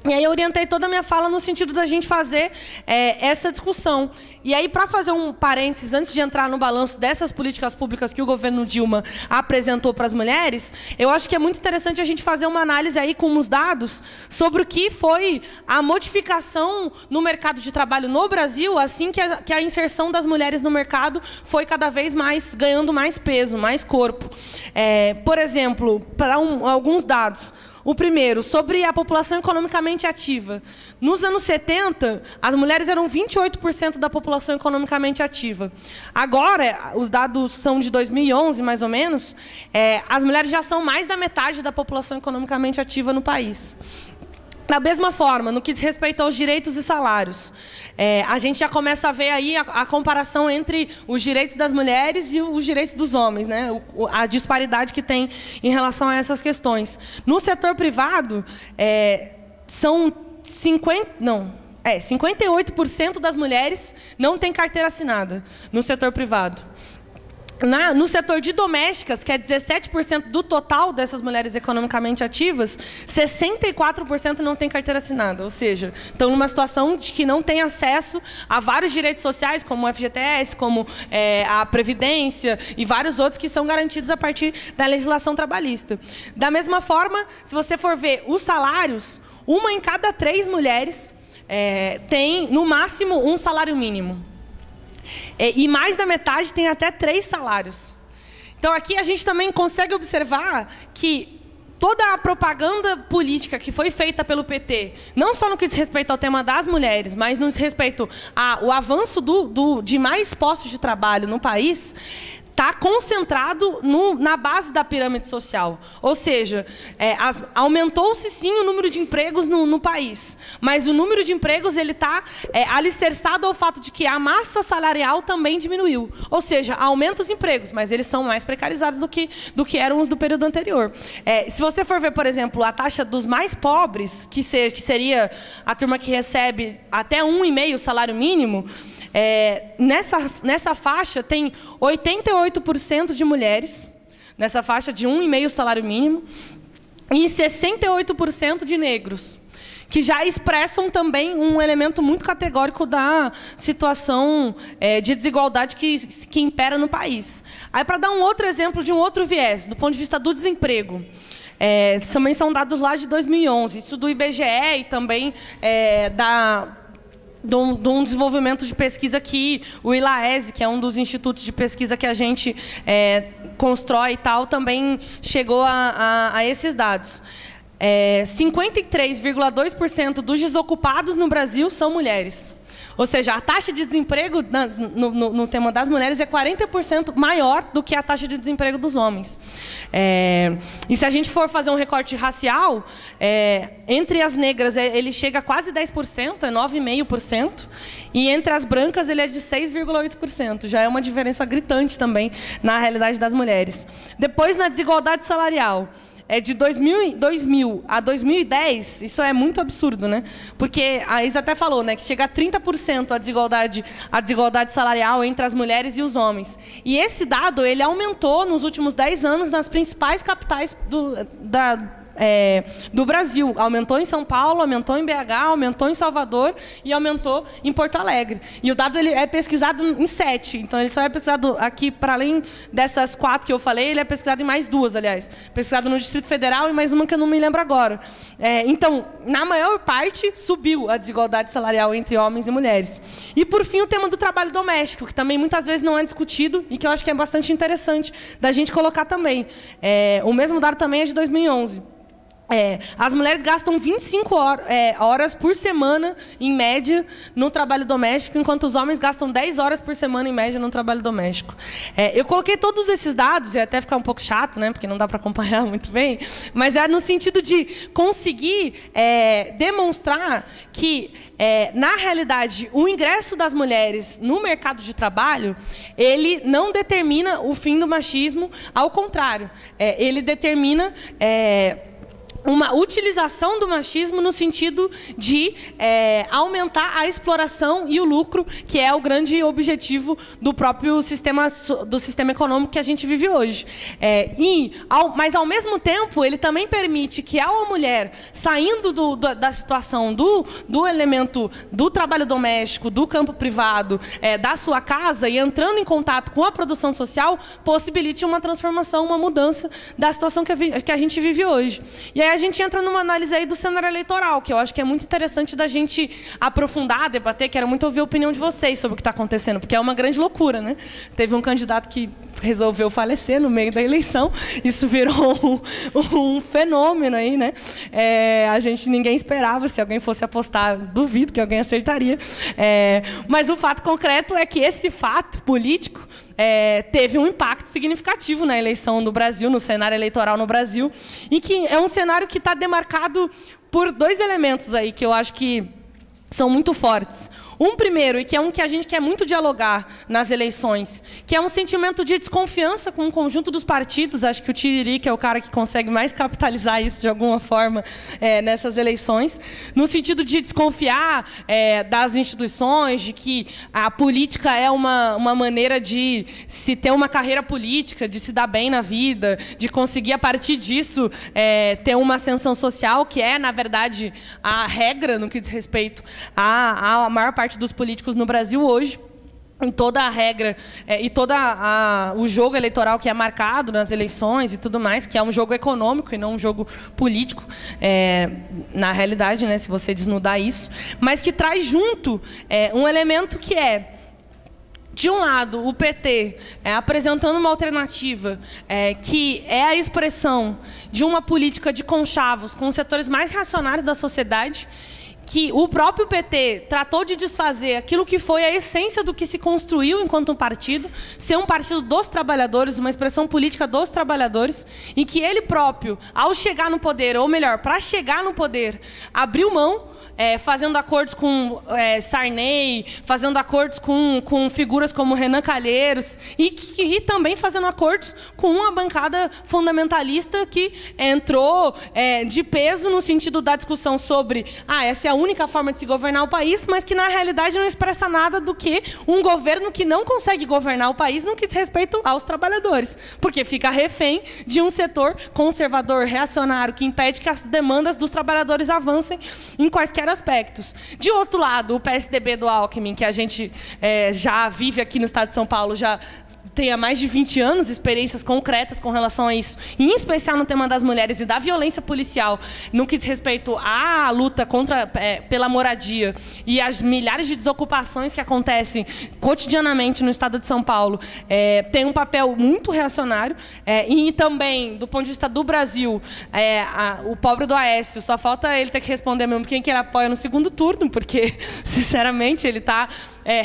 E aí eu orientei toda a minha fala no sentido da gente fazer essa discussão. E aí, para fazer um parênteses, antes de entrar no balanço dessas políticas públicas que o governo Dilma apresentou para as mulheres, eu acho que é muito interessante a gente fazer uma análise aí com os dados sobre o que foi a modificação no mercado de trabalho no Brasil, assim que a inserção das mulheres no mercado foi cada vez mais ganhando mais peso, mais corpo. Por exemplo, para alguns dados. O primeiro, sobre a população economicamente ativa. Nos anos 70, as mulheres eram 28% da população economicamente ativa. Agora, os dados são de 2011, mais ou menos, as mulheres já são mais da metade da população economicamente ativa no país. Da mesma forma, no que diz respeito aos direitos e salários, a gente já começa a ver aí a comparação entre os direitos das mulheres e os direitos dos homens, né? A disparidade que tem em relação a essas questões. No setor privado, são 58% das mulheres não têm carteira assinada no setor privado. No setor de domésticas, que é 17% do total dessas mulheres economicamente ativas, 64% não tem carteira assinada. Ou seja, estão numa situação de que não tem acesso a vários direitos sociais, como o FGTS, como a Previdência e vários outros que são garantidos a partir da legislação trabalhista. Da mesma forma, se você for ver os salários, 1 em cada 3 mulheres tem, no máximo, um salário mínimo. E mais da metade tem até 3 salários. Então, aqui a gente também consegue observar que toda a propaganda política que foi feita pelo PT, não só no que diz respeito ao tema das mulheres, mas no que diz respeito ao avanço de mais postos de trabalho no país, está concentrado na base da pirâmide social. Ou seja, aumentou-se sim o número de empregos no país, mas o número de empregos está alicerçado ao fato de que a massa salarial também diminuiu. Ou seja, aumenta os empregos, mas eles são mais precarizados do que eram os do período anterior. Se você for ver, por exemplo, a taxa dos mais pobres, que seria a turma que recebe até 1,5 salário mínimo, nessa faixa tem 88% de mulheres, nessa faixa de 1,5 salário mínimo, e 68% de negros, que já expressam também um elemento muito categórico da situação de desigualdade que impera no país. Aí, para dar um outro exemplo de um outro viés, do ponto de vista do desemprego, também são dados lá de 2011, isso do IBGE e também de um desenvolvimento de pesquisa que o ILAESE, que é um dos institutos de pesquisa que a gente constrói e tal, também chegou a esses dados. 53,2% dos desocupados no Brasil são mulheres. Ou seja, a taxa de desemprego no tema das mulheres é 40% maior do que a taxa de desemprego dos homens. E se a gente for fazer um recorte racial, entre as negras ele chega a quase 10%, é 9,5%, e entre as brancas ele é de 6,8%. Já é uma diferença gritante também na realidade das mulheres. Depois, na desigualdade salarial, de 2000 a 2010, isso é muito absurdo, né? Porque a Isa até falou, né, que chega a 30% a desigualdade salarial entre as mulheres e os homens. E esse dado ele aumentou nos últimos 10 anos nas principais capitais do Brasil. Aumentou em São Paulo, aumentou em BH, aumentou em Salvador e aumentou em Porto Alegre. E o dado ele é pesquisado em 7. Então, ele só é pesquisado aqui, para além dessas 4 que eu falei, ele é pesquisado em mais 2, aliás. Pesquisado no Distrito Federal e mais uma que eu não me lembro agora. Então, na maior parte, subiu a desigualdade salarial entre homens e mulheres. E, por fim, o tema do trabalho doméstico, que também muitas vezes não é discutido e que eu acho que é bastante interessante da gente colocar também. O mesmo dado também é de 2011. As mulheres gastam 25 horas por semana, em média, no trabalho doméstico, enquanto os homens gastam 10 horas por semana, em média, no trabalho doméstico. Eu coloquei todos esses dados, e até ficar um pouco chato, né, porque não dá para acompanhar muito bem, mas é no sentido de conseguir demonstrar que, na realidade, o ingresso das mulheres no mercado de trabalho, ele não determina o fim do machismo, ao contrário, ele determina uma utilização do machismo no sentido de aumentar a exploração e o lucro, que é o grande objetivo do próprio sistema econômico que a gente vive hoje. Mas, ao mesmo tempo, ele também permite que, a mulher, saindo da situação do elemento do trabalho doméstico, do campo privado, da sua casa, e entrando em contato com a produção social, possibilite uma transformação, uma mudança da situação que a gente vive hoje. E aí a gente entra numa análise aí do cenário eleitoral, que eu acho que é muito interessante da gente aprofundar, debater. Quero muito ouvir a opinião de vocês sobre o que está acontecendo, porque é uma grande loucura, né? Teve um candidato que resolveu falecer no meio da eleição. Isso virou um fenômeno aí, né? Ninguém esperava. Se alguém fosse apostar, duvido que alguém acertaria. Mas o fato concreto é que esse fato político teve um impacto significativo na eleição do Brasil, no cenário eleitoral no Brasil, e que é um cenário que está demarcado por 2 elementos aí que eu acho que são muito fortes. Um primeiro, e que é um que a gente quer muito dialogar nas eleições, que é um sentimento de desconfiança com o conjunto dos partidos. Acho que o Tiririca é o cara que consegue mais capitalizar isso de alguma forma nessas eleições, no sentido de desconfiar das instituições, de que a política é uma maneira de se ter uma carreira política, de se dar bem na vida, de conseguir, a partir disso, ter uma ascensão social, que é, na verdade, a regra no que diz respeito à maior parte dos políticos no Brasil hoje, em toda a regra e todo o jogo eleitoral que é marcado nas eleições e tudo mais, que é um jogo econômico e não um jogo político, na realidade, né, se você desnudar isso, mas que traz junto um elemento que de um lado, o PT apresentando uma alternativa que é a expressão de uma política de conchavos com os setores mais reacionários da sociedade, que o próprio PT tratou de desfazer aquilo que foi a essência do que se construiu enquanto um partido, ser um partido dos trabalhadores, uma expressão política dos trabalhadores, em que ele próprio, ao chegar no poder, ou melhor, para chegar no poder, abriu mão, fazendo acordos com Sarney, fazendo acordos com figuras como Renan Calheiros, e também fazendo acordos com uma bancada fundamentalista que entrou de peso no sentido da discussão sobre essa é a única forma de se governar o país, mas que, na realidade, não expressa nada do que um governo que não consegue governar o país no que diz respeito aos trabalhadores, porque fica refém de um setor conservador, reacionário, que impede que as demandas dos trabalhadores avancem em quaisquer aspectos. De outro lado, o PSDB do Alckmin, que a gente já vive aqui no estado de São Paulo, já tem há mais de 20 anos experiências concretas com relação a isso, e em especial no tema das mulheres e da violência policial, no que diz respeito à luta pela moradia e as milhares de desocupações que acontecem cotidianamente no estado de São Paulo, tem um papel muito reacionário, e também, do ponto de vista do Brasil, o pobre do Aécio, só falta ele ter que responder mesmo quem que ele apoia no segundo turno, porque, sinceramente, ele está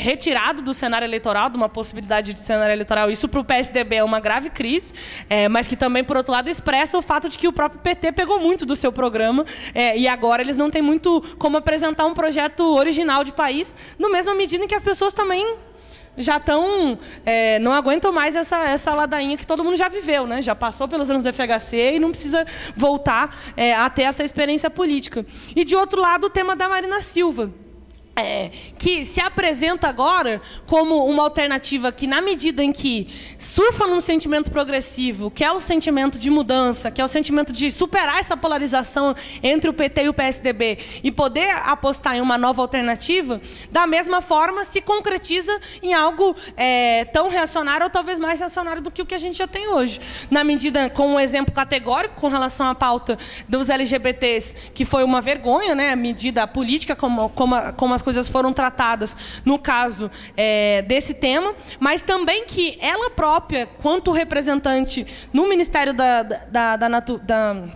retirado do cenário eleitoral, de uma possibilidade de cenário eleitoral. Isso, para o PSDB, é uma grave crise, mas que também, por outro lado, expressa o fato de que o próprio PT pegou muito do seu programa, e agora eles não têm muito como apresentar um projeto original de país, na mesma medida em que as pessoas também já estão, não aguentam mais essa ladainha que todo mundo já viveu, né? Já passou pelos anos do FHC e não precisa voltar a ter essa experiência política. E, de outro lado, o tema da Marina Silva, que se apresenta agora como uma alternativa que, na medida em que surfa num sentimento progressivo, que é o sentimento de mudança, que é o sentimento de superar essa polarização entre o PT e o PSDB e poder apostar em uma nova alternativa, da mesma forma se concretiza em algo tão reacionário ou talvez mais reacionário do que o que a gente já tem hoje. Na medida, com um exemplo categórico com relação à pauta dos LGBTs, que foi uma vergonha, né, a medida política como as coisas foram tratadas no caso desse tema, mas também que ela própria, quanto representante no Ministério da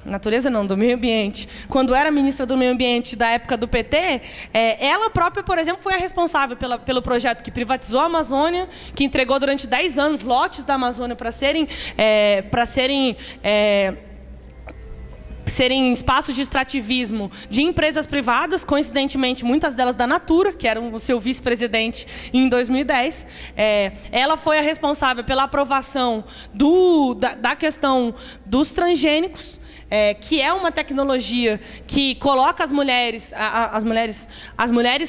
Natureza, não, do Meio Ambiente, quando era ministra do Meio Ambiente da época do PT, ela própria, por exemplo, foi a responsável pelo projeto que privatizou a Amazônia, que entregou durante 10 anos lotes da Amazônia para serem espaços de extrativismo de empresas privadas, coincidentemente, muitas delas da Natura, que era o seu vice-presidente em 2010. Ela foi a responsável pela aprovação da questão dos transgênicos, que é uma tecnologia que coloca as mulheres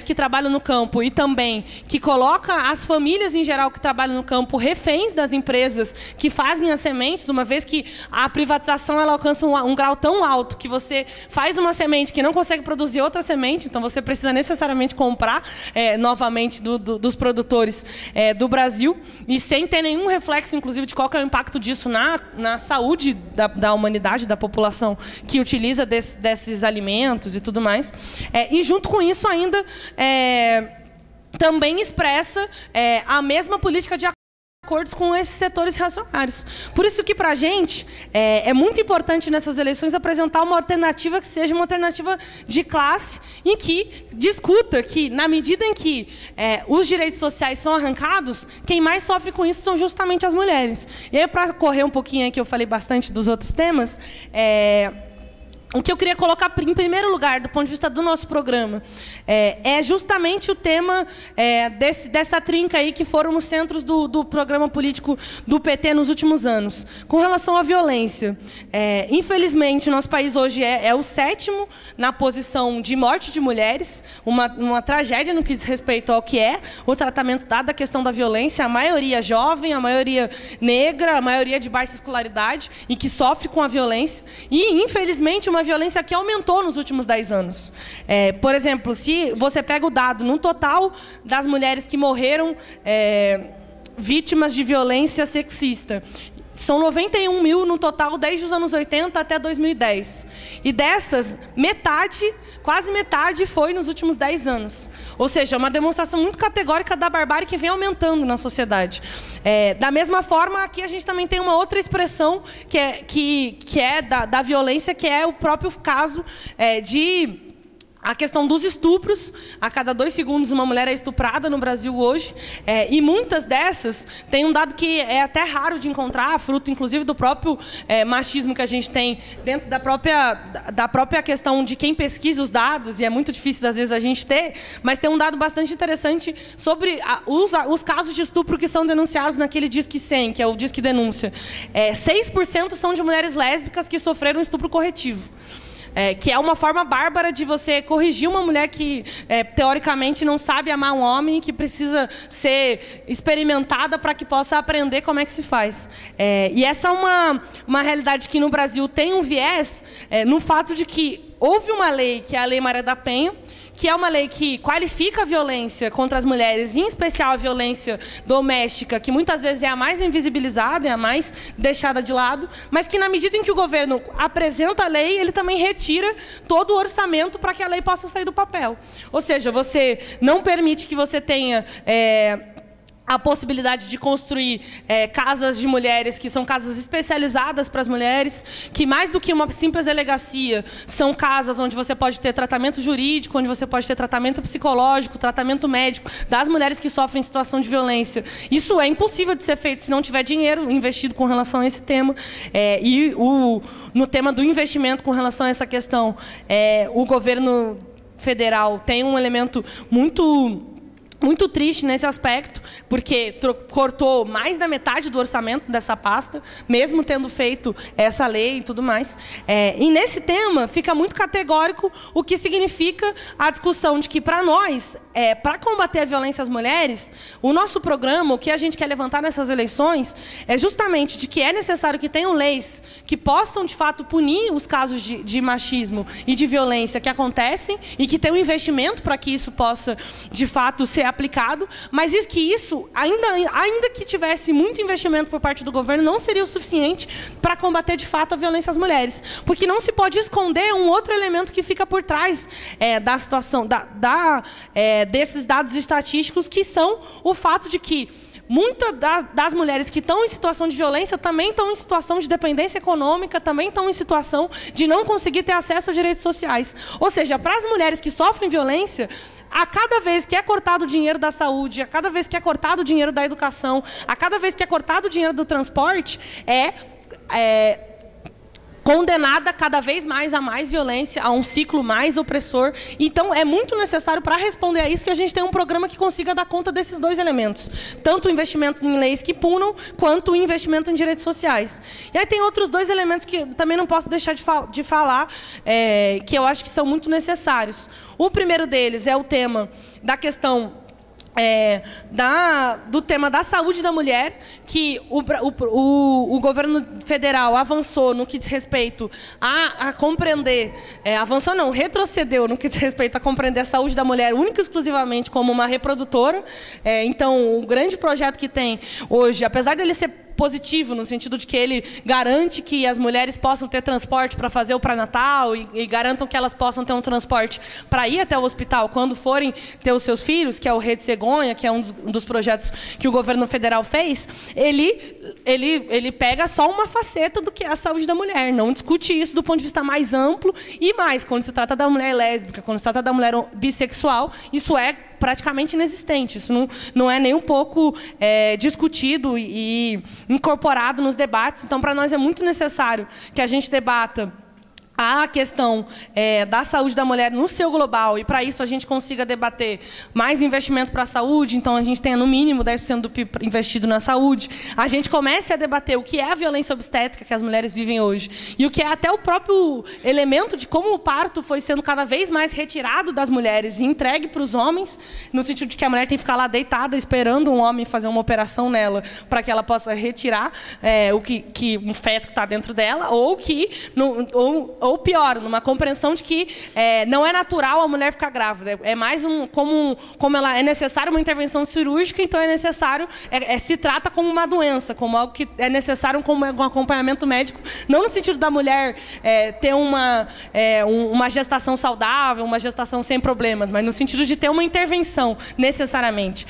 que trabalham no campo e também que coloca as famílias em geral que trabalham no campo reféns das empresas que fazem as sementes, uma vez que a privatização ela alcança um grau tão alto que você faz uma semente que não consegue produzir outra semente, então você precisa necessariamente comprar novamente dos produtores do Brasil, e sem ter nenhum reflexo, inclusive, de qual que é o impacto disso na saúde da humanidade, da população que utiliza desses alimentos e tudo mais. E, junto com isso, ainda também expressa a mesma política de acordos com esses setores reacionários. Por isso que, para a gente, é muito importante nessas eleições apresentar uma alternativa que seja uma alternativa de classe, em que discuta que, na medida em que os direitos sociais são arrancados, quem mais sofre com isso são justamente as mulheres. E aí, para correr um pouquinho aqui, eu falei bastante dos outros temas, o que eu queria colocar em primeiro lugar, do ponto de vista do nosso programa, é justamente o tema dessa trinca aí que foram os centros do programa político do PT nos últimos anos. Com relação à violência, infelizmente, o nosso país hoje é o 7º na posição de morte de mulheres, uma tragédia no que diz respeito ao que é o tratamento dado à questão da violência, a maioria jovem, a maioria negra, a maioria de baixa escolaridade, e que sofre com a violência. E, infelizmente, uma violência que aumentou nos últimos 10 anos. Por exemplo, se você pega o dado, no total das mulheres que morreram vítimas de violência sexista, são 91 mil no total, desde os anos 80 até 2010. E dessas, quase metade foi nos últimos 10 anos. Ou seja, uma demonstração muito categórica da barbárie que vem aumentando na sociedade. Da mesma forma, aqui a gente também tem uma outra expressão que é da violência, que é o próprio caso de a questão dos estupros. A cada 2 segundos uma mulher é estuprada no Brasil hoje, e muitas dessas tem um dado que é até raro de encontrar, fruto inclusive do próprio machismo que a gente tem dentro da própria questão de quem pesquisa os dados, e é muito difícil às vezes a gente ter, mas tem um dado bastante interessante sobre os casos de estupro que são denunciados naquele Disque 100, que é o Disque Denúncia. 6% são de mulheres lésbicas que sofreram estupro corretivo. Que é uma forma bárbara de você corrigir uma mulher que, teoricamente, não sabe amar um homem, que precisa ser experimentada para que possa aprender como é que se faz. E essa é uma realidade que, no Brasil, tem um viés no fato de que houve uma lei, que é a Lei Maria da Penha, que é uma lei que qualifica a violência contra as mulheres, em especial a violência doméstica, que muitas vezes é a mais invisibilizada, é a mais deixada de lado, mas que, na medida em que o governo apresenta a lei, ele também retira todo o orçamento para que a lei possa sair do papel. Ou seja, você não permite que você tenha a possibilidade de construir casas de mulheres, que são casas especializadas para as mulheres, que mais do que uma simples delegacia, são casas onde você pode ter tratamento jurídico, onde você pode ter tratamento psicológico, tratamento médico das mulheres que sofrem situação de violência. Isso é impossível de ser feito se não tiver dinheiro investido com relação a esse tema. No tema do investimento com relação a essa questão, o governo federal tem um elemento muito triste nesse aspecto, porque cortou mais da metade do orçamento dessa pasta, mesmo tendo feito essa lei e tudo mais. E nesse tema fica muito categórico o que significa a discussão de que, para nós, para combater a violência às mulheres, o nosso programa, o que a gente quer levantar nessas eleições, é justamente de que é necessário que tenham leis que possam, de fato, punir os casos de machismo e de violência que acontecem, e que tenham investimento para que isso possa, de fato, ser aplicado, mas que isso, ainda que tivesse muito investimento por parte do governo, não seria o suficiente para combater, de fato, a violência às mulheres. Porque não se pode esconder um outro elemento que fica por trás da situação, desses dados estatísticos, que são o fato de que muitas das mulheres que estão em situação de violência também estão em situação de dependência econômica, também estão em situação de não conseguir ter acesso a direitos sociais. Ou seja, para as mulheres que sofrem violência, a cada vez que é cortado o dinheiro da saúde, a cada vez que é cortado o dinheiro da educação, a cada vez que é cortado o dinheiro do transporte, condenada cada vez mais a mais violência, a um ciclo mais opressor. Então, é muito necessário, para responder a isso, que a gente tenha um programa que consiga dar conta desses dois elementos. Tanto o investimento em leis que punam, quanto o investimento em direitos sociais. E aí tem outros dois elementos que também não posso deixar de falar, que eu acho que são muito necessários. O primeiro deles é o tema da questão do tema da saúde da mulher, que o governo federal avançou no que diz respeito a compreender, avançou não, retrocedeu no que diz respeito a compreender a saúde da mulher única e exclusivamente como uma reprodutora. Então, o grande projeto que tem hoje, apesar dele ser positivo, no sentido de que ele garante que as mulheres possam ter transporte para fazer o pré-natal e garantam que elas possam ter um transporte para ir até o hospital quando forem ter os seus filhos, que é o Rede Cegonha, que é um dos projetos que o governo federal fez. Ele pega só uma faceta do que é a saúde da mulher, não discute isso do ponto de vista mais amplo, e mais, quando se trata da mulher lésbica, quando se trata da mulher bissexual, isso é praticamente inexistente. Isso não é nem um pouco discutido e incorporado nos debates. Então, para nós é muito necessário que a gente debata a questão da saúde da mulher no seu global, e para isso a gente consiga debater mais investimento para a saúde, então a gente tenha no mínimo 10% do PIB investido na saúde, a gente comece a debater o que é a violência obstétrica que as mulheres vivem hoje, e o que é até o próprio elemento de como o parto foi sendo cada vez mais retirado das mulheres e entregue para os homens, no sentido de que a mulher tem que ficar lá deitada esperando um homem fazer uma operação nela para que ela possa retirar um feto que está dentro dela, ou pior, numa compreensão de que não é natural a mulher ficar grávida. É mais como ela é necessária uma intervenção cirúrgica, então é necessário, se trata como uma doença, como algo que é necessário como um acompanhamento médico, não no sentido da mulher ter uma gestação saudável, uma gestação sem problemas, mas no sentido de ter uma intervenção, necessariamente.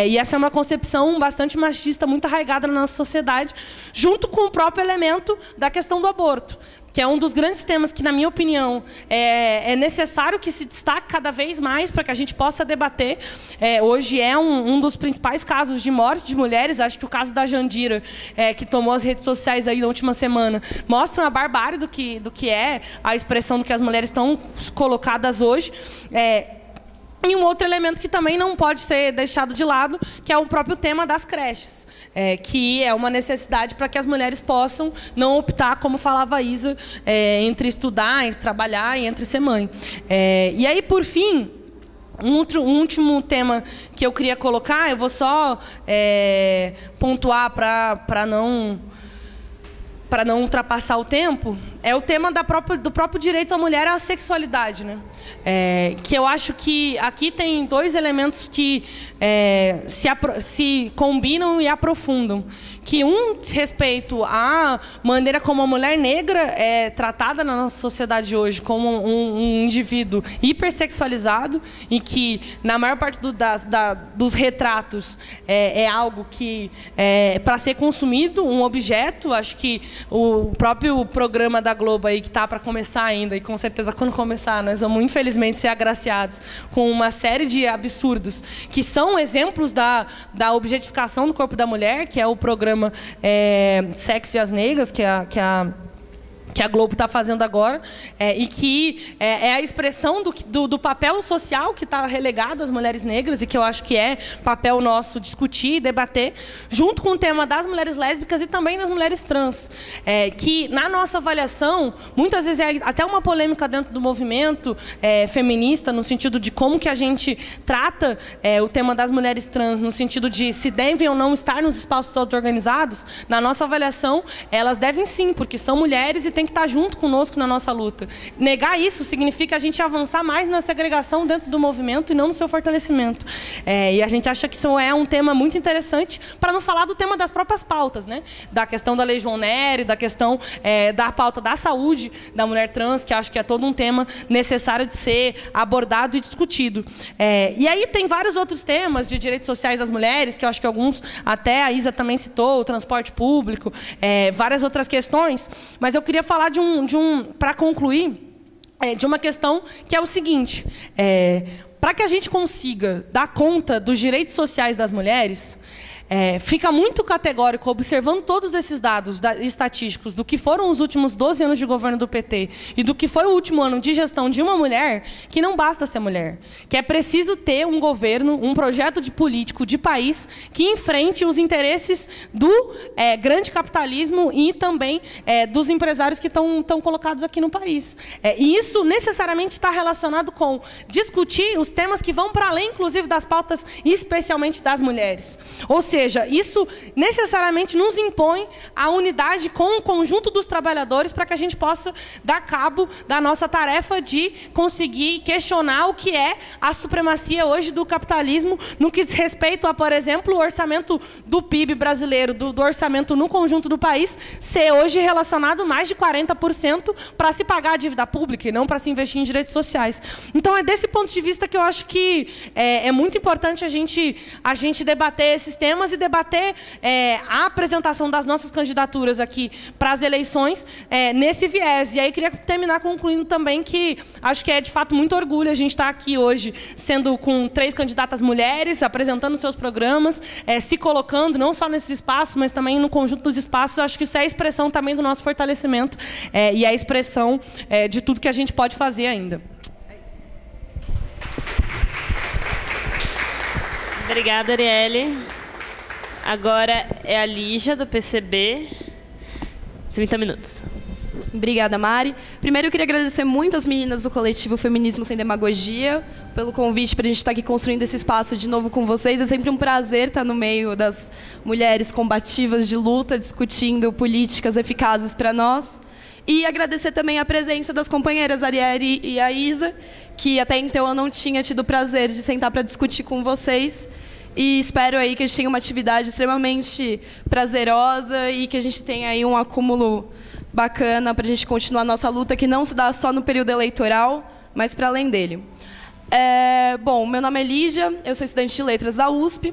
E essa é uma concepção bastante machista, muito arraigada na nossa sociedade, junto com o próprio elemento da questão do aborto, que é um dos grandes temas que, na minha opinião, é necessário que se destaque cada vez mais para que a gente possa debater. Hoje é um dos principais casos de morte de mulheres. Acho que o caso da Jandira, que tomou as redes sociais aí na última semana, mostra a barbárie do que é a expressão do que as mulheres estão colocadas hoje. E um outro elemento que também não pode ser deixado de lado, que é o próprio tema das creches, que é uma necessidade para que as mulheres possam não optar, como falava a Isa, entre estudar, entre trabalhar e entre ser mãe. E aí, por fim, um último tema que eu queria colocar, eu vou só pontuar para não ultrapassar o tempo, é o tema do próprio direito à mulher à sexualidade, né? Que eu acho que aqui tem dois elementos que se combinam e aprofundam. Que respeito à maneira como a mulher negra é tratada na nossa sociedade hoje como um indivíduo hipersexualizado, e que, na maior parte dos retratos, é algo que para ser consumido, um objeto. Acho que o próprio programa da Globo aí, que está para começar ainda, e com certeza quando começar nós vamos infelizmente ser agraciados com uma série de absurdos que são exemplos da objetificação do corpo da mulher, que é o programa Sexo e as Negras, que a Globo está fazendo agora, e que é a expressão do papel social que está relegado às mulheres negras, e que eu acho que é papel nosso discutir e debater, junto com o tema das mulheres lésbicas e também das mulheres trans, que, na nossa avaliação, muitas vezes é até uma polêmica dentro do movimento feminista, no sentido de como que a gente trata o tema das mulheres trans, no sentido de se devem ou não estar nos espaços auto-organizados. Na nossa avaliação, elas devem sim, porque são mulheres e têm que estar junto conosco na nossa luta. Negar isso significa a gente avançar mais na segregação dentro do movimento e não no seu fortalecimento. E a gente acha que isso é um tema muito interessante, para não falar do tema das próprias pautas, né? Da questão da Lei João Nery, da questão da pauta da saúde da mulher trans, que acho que é todo um tema necessário de ser abordado e discutido. E aí tem vários outros temas de direitos sociais das mulheres, que eu acho que alguns, até a Isa também citou, o transporte público, várias outras questões, mas eu queria falar para concluir, de uma questão que é o seguinte: para que a gente consiga dar conta dos direitos sociais das mulheres, fica muito categórico, observando todos esses dados estatísticos do que foram os últimos 12 anos de governo do PT e do que foi o último ano de gestão de uma mulher, que não basta ser mulher, que é preciso ter um governo, um projeto político de país que enfrente os interesses do grande capitalismo e também dos empresários que estão colocados aqui no país. E isso necessariamente está relacionado com discutir os temas que vão para além, inclusive, das pautas, especialmente das mulheres. Ou seja, isso necessariamente nos impõe a unidade com o conjunto dos trabalhadores, para que a gente possa dar cabo da nossa tarefa de conseguir questionar o que é a supremacia hoje do capitalismo no que diz respeito a, por exemplo, o orçamento do PIB brasileiro, do orçamento no conjunto do país, ser hoje relacionado mais de 40% para se pagar a dívida pública e não para se investir em direitos sociais. Então, é desse ponto de vista que eu acho que é muito importante a gente debater esses temas e debater a apresentação das nossas candidaturas aqui para as eleições nesse viés. E aí queria terminar concluindo também que acho que é de fato muito orgulho a gente estar aqui hoje sendo com 3 candidatas mulheres, apresentando seus programas, se colocando não só nesses espaços, mas também no conjunto dos espaços. Acho que isso é a expressão também do nosso fortalecimento e é a expressão de tudo que a gente pode fazer ainda. Obrigada, Arielle. Agora é a Lígia, do PCB. 30 minutos. Obrigada, Mari. Primeiro, eu queria agradecer muito às meninas do coletivo Feminismo Sem Demagogia pelo convite para a gente estar aqui construindo esse espaço de novo com vocês. É sempre um prazer estar no meio das mulheres combativas de luta, discutindo políticas eficazes para nós. E agradecer também a presença das companheiras Arielle e a Isa, que até então eu não tinha tido o prazer de sentar para discutir com vocês. E espero aí que a gente tenha uma atividade extremamente prazerosa e que a gente tenha aí um acúmulo bacana para a gente continuar a nossa luta, que não se dá só no período eleitoral, mas para além dele. Bom, meu nome é Lígia, eu sou estudante de letras da USP,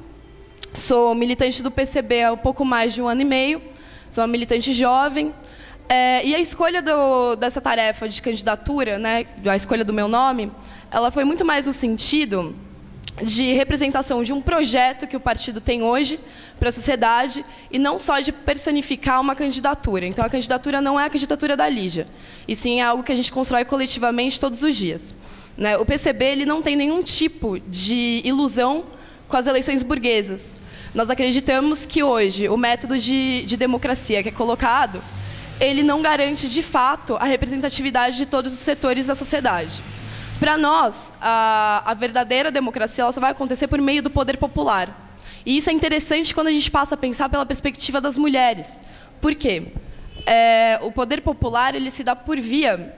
sou militante do PCB há um pouco mais de 1 ano e meio, sou uma militante jovem. E a escolha dessa tarefa de candidatura, né, a escolha do meu nome, ela foi muito mais no sentido de representação de um projeto que o partido tem hoje para a sociedade e não só de personificar uma candidatura. Então, a candidatura não é a candidatura da Lígia, e sim é algo que a gente constrói coletivamente todos os dias. Né? O PCB ele não tem nenhum tipo de ilusão com as eleições burguesas. Nós acreditamos que hoje o método de democracia que é colocado, ele não garante de fato a representatividade de todos os setores da sociedade. Para nós, a verdadeira democracia ela só vai acontecer por meio do poder popular. E isso é interessante quando a gente passa a pensar pela perspectiva das mulheres. Por quê? O poder popular ele se dá por via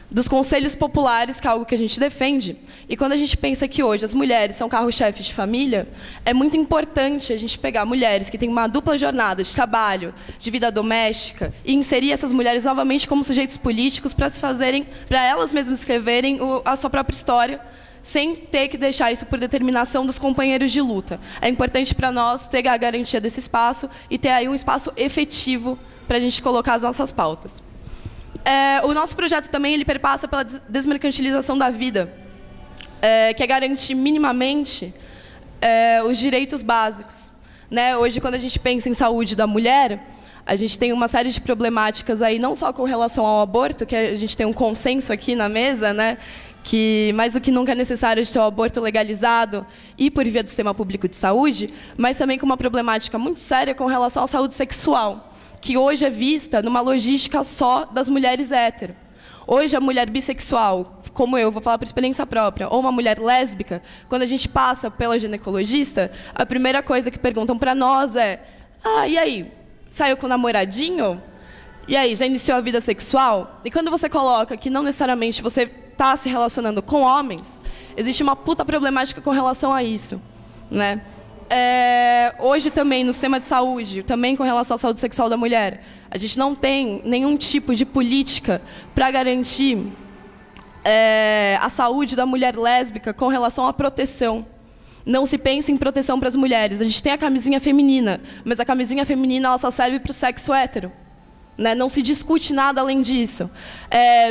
dos conselhos populares, que é algo que a gente defende. E quando a gente pensa que hoje as mulheres são carro-chefe de família, é muito importante a gente pegar mulheres que têm uma dupla jornada de trabalho, de vida doméstica, e inserir essas mulheres novamente como sujeitos políticos para elas mesmas escreverem a sua própria história, sem ter que deixar isso por determinação dos companheiros de luta. É importante para nós ter a garantia desse espaço e ter aí um espaço efetivo para a gente colocar as nossas pautas. O nosso projeto também ele perpassa pela desmercantilização da vida, que é garantir minimamente os direitos básicos. Né? Hoje, quando a gente pensa em saúde da mulher, a gente tem uma série de problemáticas aí, não só com relação ao aborto, que a gente tem um consenso aqui na mesa, né? Que mais do que nunca é necessário ter o aborto legalizado e por via do sistema público de saúde, mas também com uma problemática muito séria com relação à saúde sexual, que hoje é vista numa logística só das mulheres hétero. Hoje, a mulher bissexual, como eu, vou falar por experiência própria, ou uma mulher lésbica, quando a gente passa pela ginecologista, a primeira coisa que perguntam para nós é: e aí, saiu com o namoradinho? E aí, já iniciou a vida sexual? E quando você coloca que não necessariamente você está se relacionando com homens, existe uma puta problemática com relação a isso, né? Hoje também, no sistema de saúde, também com relação à saúde sexual da mulher, a gente não tem nenhum tipo de política para garantir a saúde da mulher lésbica com relação à proteção. Não se pensa em proteção para as mulheres. A gente tem a camisinha feminina, mas a camisinha feminina ela só serve para o sexo hétero. Né? Não se discute nada além disso.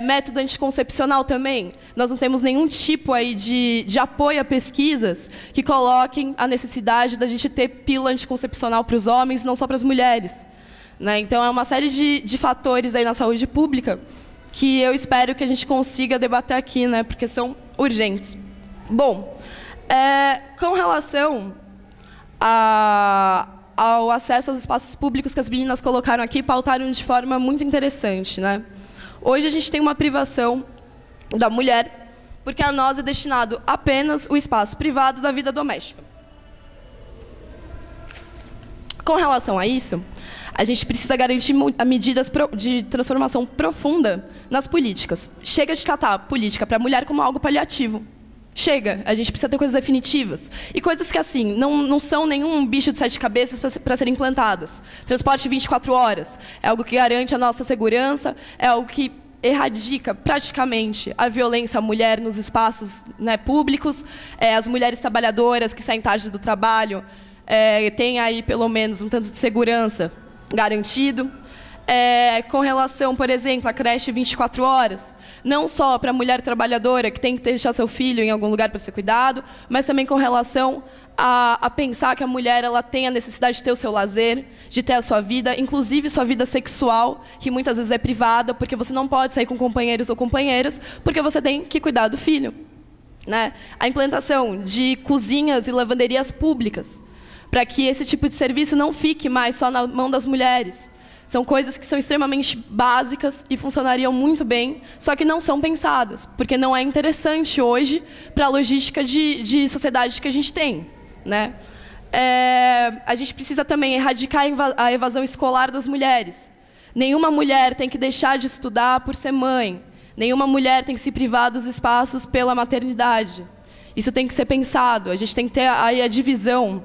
Método anticoncepcional também. Nós não temos nenhum tipo aí de apoio a pesquisas que coloquem a necessidade da gente ter pílula anticoncepcional para os homens, não só para as mulheres. Né? Então, é uma série de fatores aí na saúde pública que eu espero que a gente consiga debater aqui, né? Porque são urgentes. Bom, com relação ao acesso aos espaços públicos que as meninas colocaram aqui, pautaram de forma muito interessante. Né? Hoje a gente tem uma privação da mulher, porque a nós é destinado apenas o espaço privado da vida doméstica. Com relação a isso, a gente precisa garantir medidas de transformação profunda nas políticas. Chega de tratar a política para a mulher como algo paliativo. Chega, a gente precisa ter coisas definitivas. E coisas que, assim, não são nenhum bicho de 7 cabeças para serem implantadas. Transporte 24 horas é algo que garante a nossa segurança, é algo que erradica praticamente a violência à mulher nos espaços, né, públicos. As mulheres trabalhadoras que saem tarde do trabalho têm aí, pelo menos, um tanto de segurança garantido. Com relação, por exemplo, à creche 24 horas, não só para a mulher trabalhadora que tem que deixar seu filho em algum lugar para ser cuidado, mas também com relação a pensar que a mulher ela tem a necessidade de ter o seu lazer, de ter a sua vida, inclusive sua vida sexual, que muitas vezes é privada, porque você não pode sair com companheiros ou companheiras, porque você tem que cuidar do filho. Né? A implantação de cozinhas e lavanderias públicas, para que esse tipo de serviço não fique mais só na mão das mulheres. São coisas que são extremamente básicas e funcionariam muito bem, só que não são pensadas, porque não é interessante hoje para a logística de sociedade que a gente tem. Né? A gente precisa também erradicar a evasão escolar das mulheres. Nenhuma mulher tem que deixar de estudar por ser mãe. Nenhuma mulher tem que se privar dos espaços pela maternidade. Isso tem que ser pensado. A gente tem que ter aí a divisão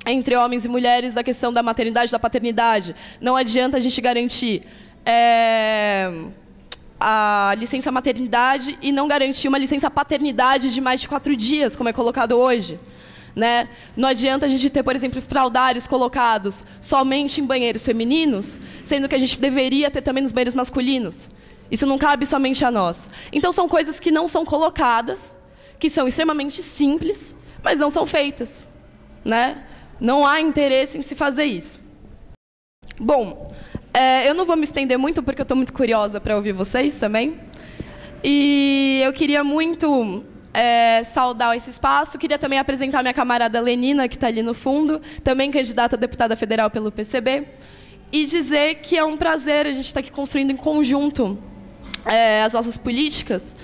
entre homens e mulheres da questão da maternidade e da paternidade. Não adianta a gente garantir a licença maternidade e não garantir uma licença paternidade de mais de 4 dias, como é colocado hoje. Né? Não adianta a gente ter, por exemplo, fraldários colocados somente em banheiros femininos, sendo que a gente deveria ter também nos banheiros masculinos. Isso não cabe somente a nós. Então, são coisas que não são colocadas, que são extremamente simples, mas não são feitas. Né? Não há interesse em se fazer isso. Bom, eu não vou me estender muito, porque eu estou muito curiosa para ouvir vocês também. E eu queria muito saudar esse espaço. Queria também apresentar minha camarada Lenina, que está ali no fundo, também candidata a deputada federal pelo PCB, e dizer que é um prazer a gente estar aqui construindo em conjunto as nossas políticas,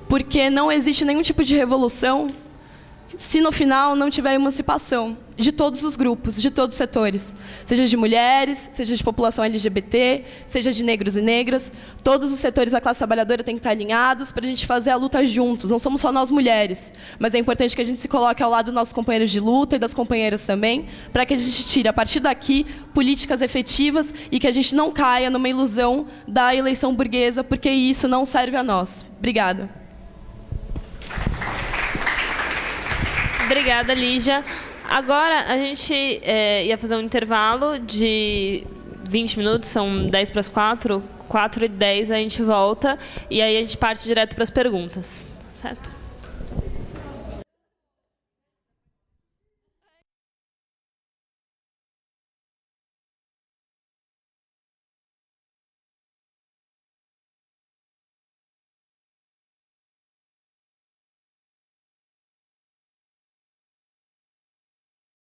porque não existe nenhum tipo de revolução se no final não tiver emancipação de todos os grupos, de todos os setores, seja de mulheres, seja de população LGBT, seja de negros e negras, todos os setores da classe trabalhadora têm que estar alinhados para a gente fazer a luta juntos. Não somos só nós mulheres, mas é importante que a gente se coloque ao lado dos nossos companheiros de luta e das companheiras também, para que a gente tire, a partir daqui, políticas efetivas e que a gente não caia numa ilusão da eleição burguesa, porque isso não serve a nós. Obrigada. Obrigada, Lígia. Agora, a gente ia fazer um intervalo de 20 minutos, são 10 para as 4, 4h10 a gente volta, e aí a gente parte direto para as perguntas, certo?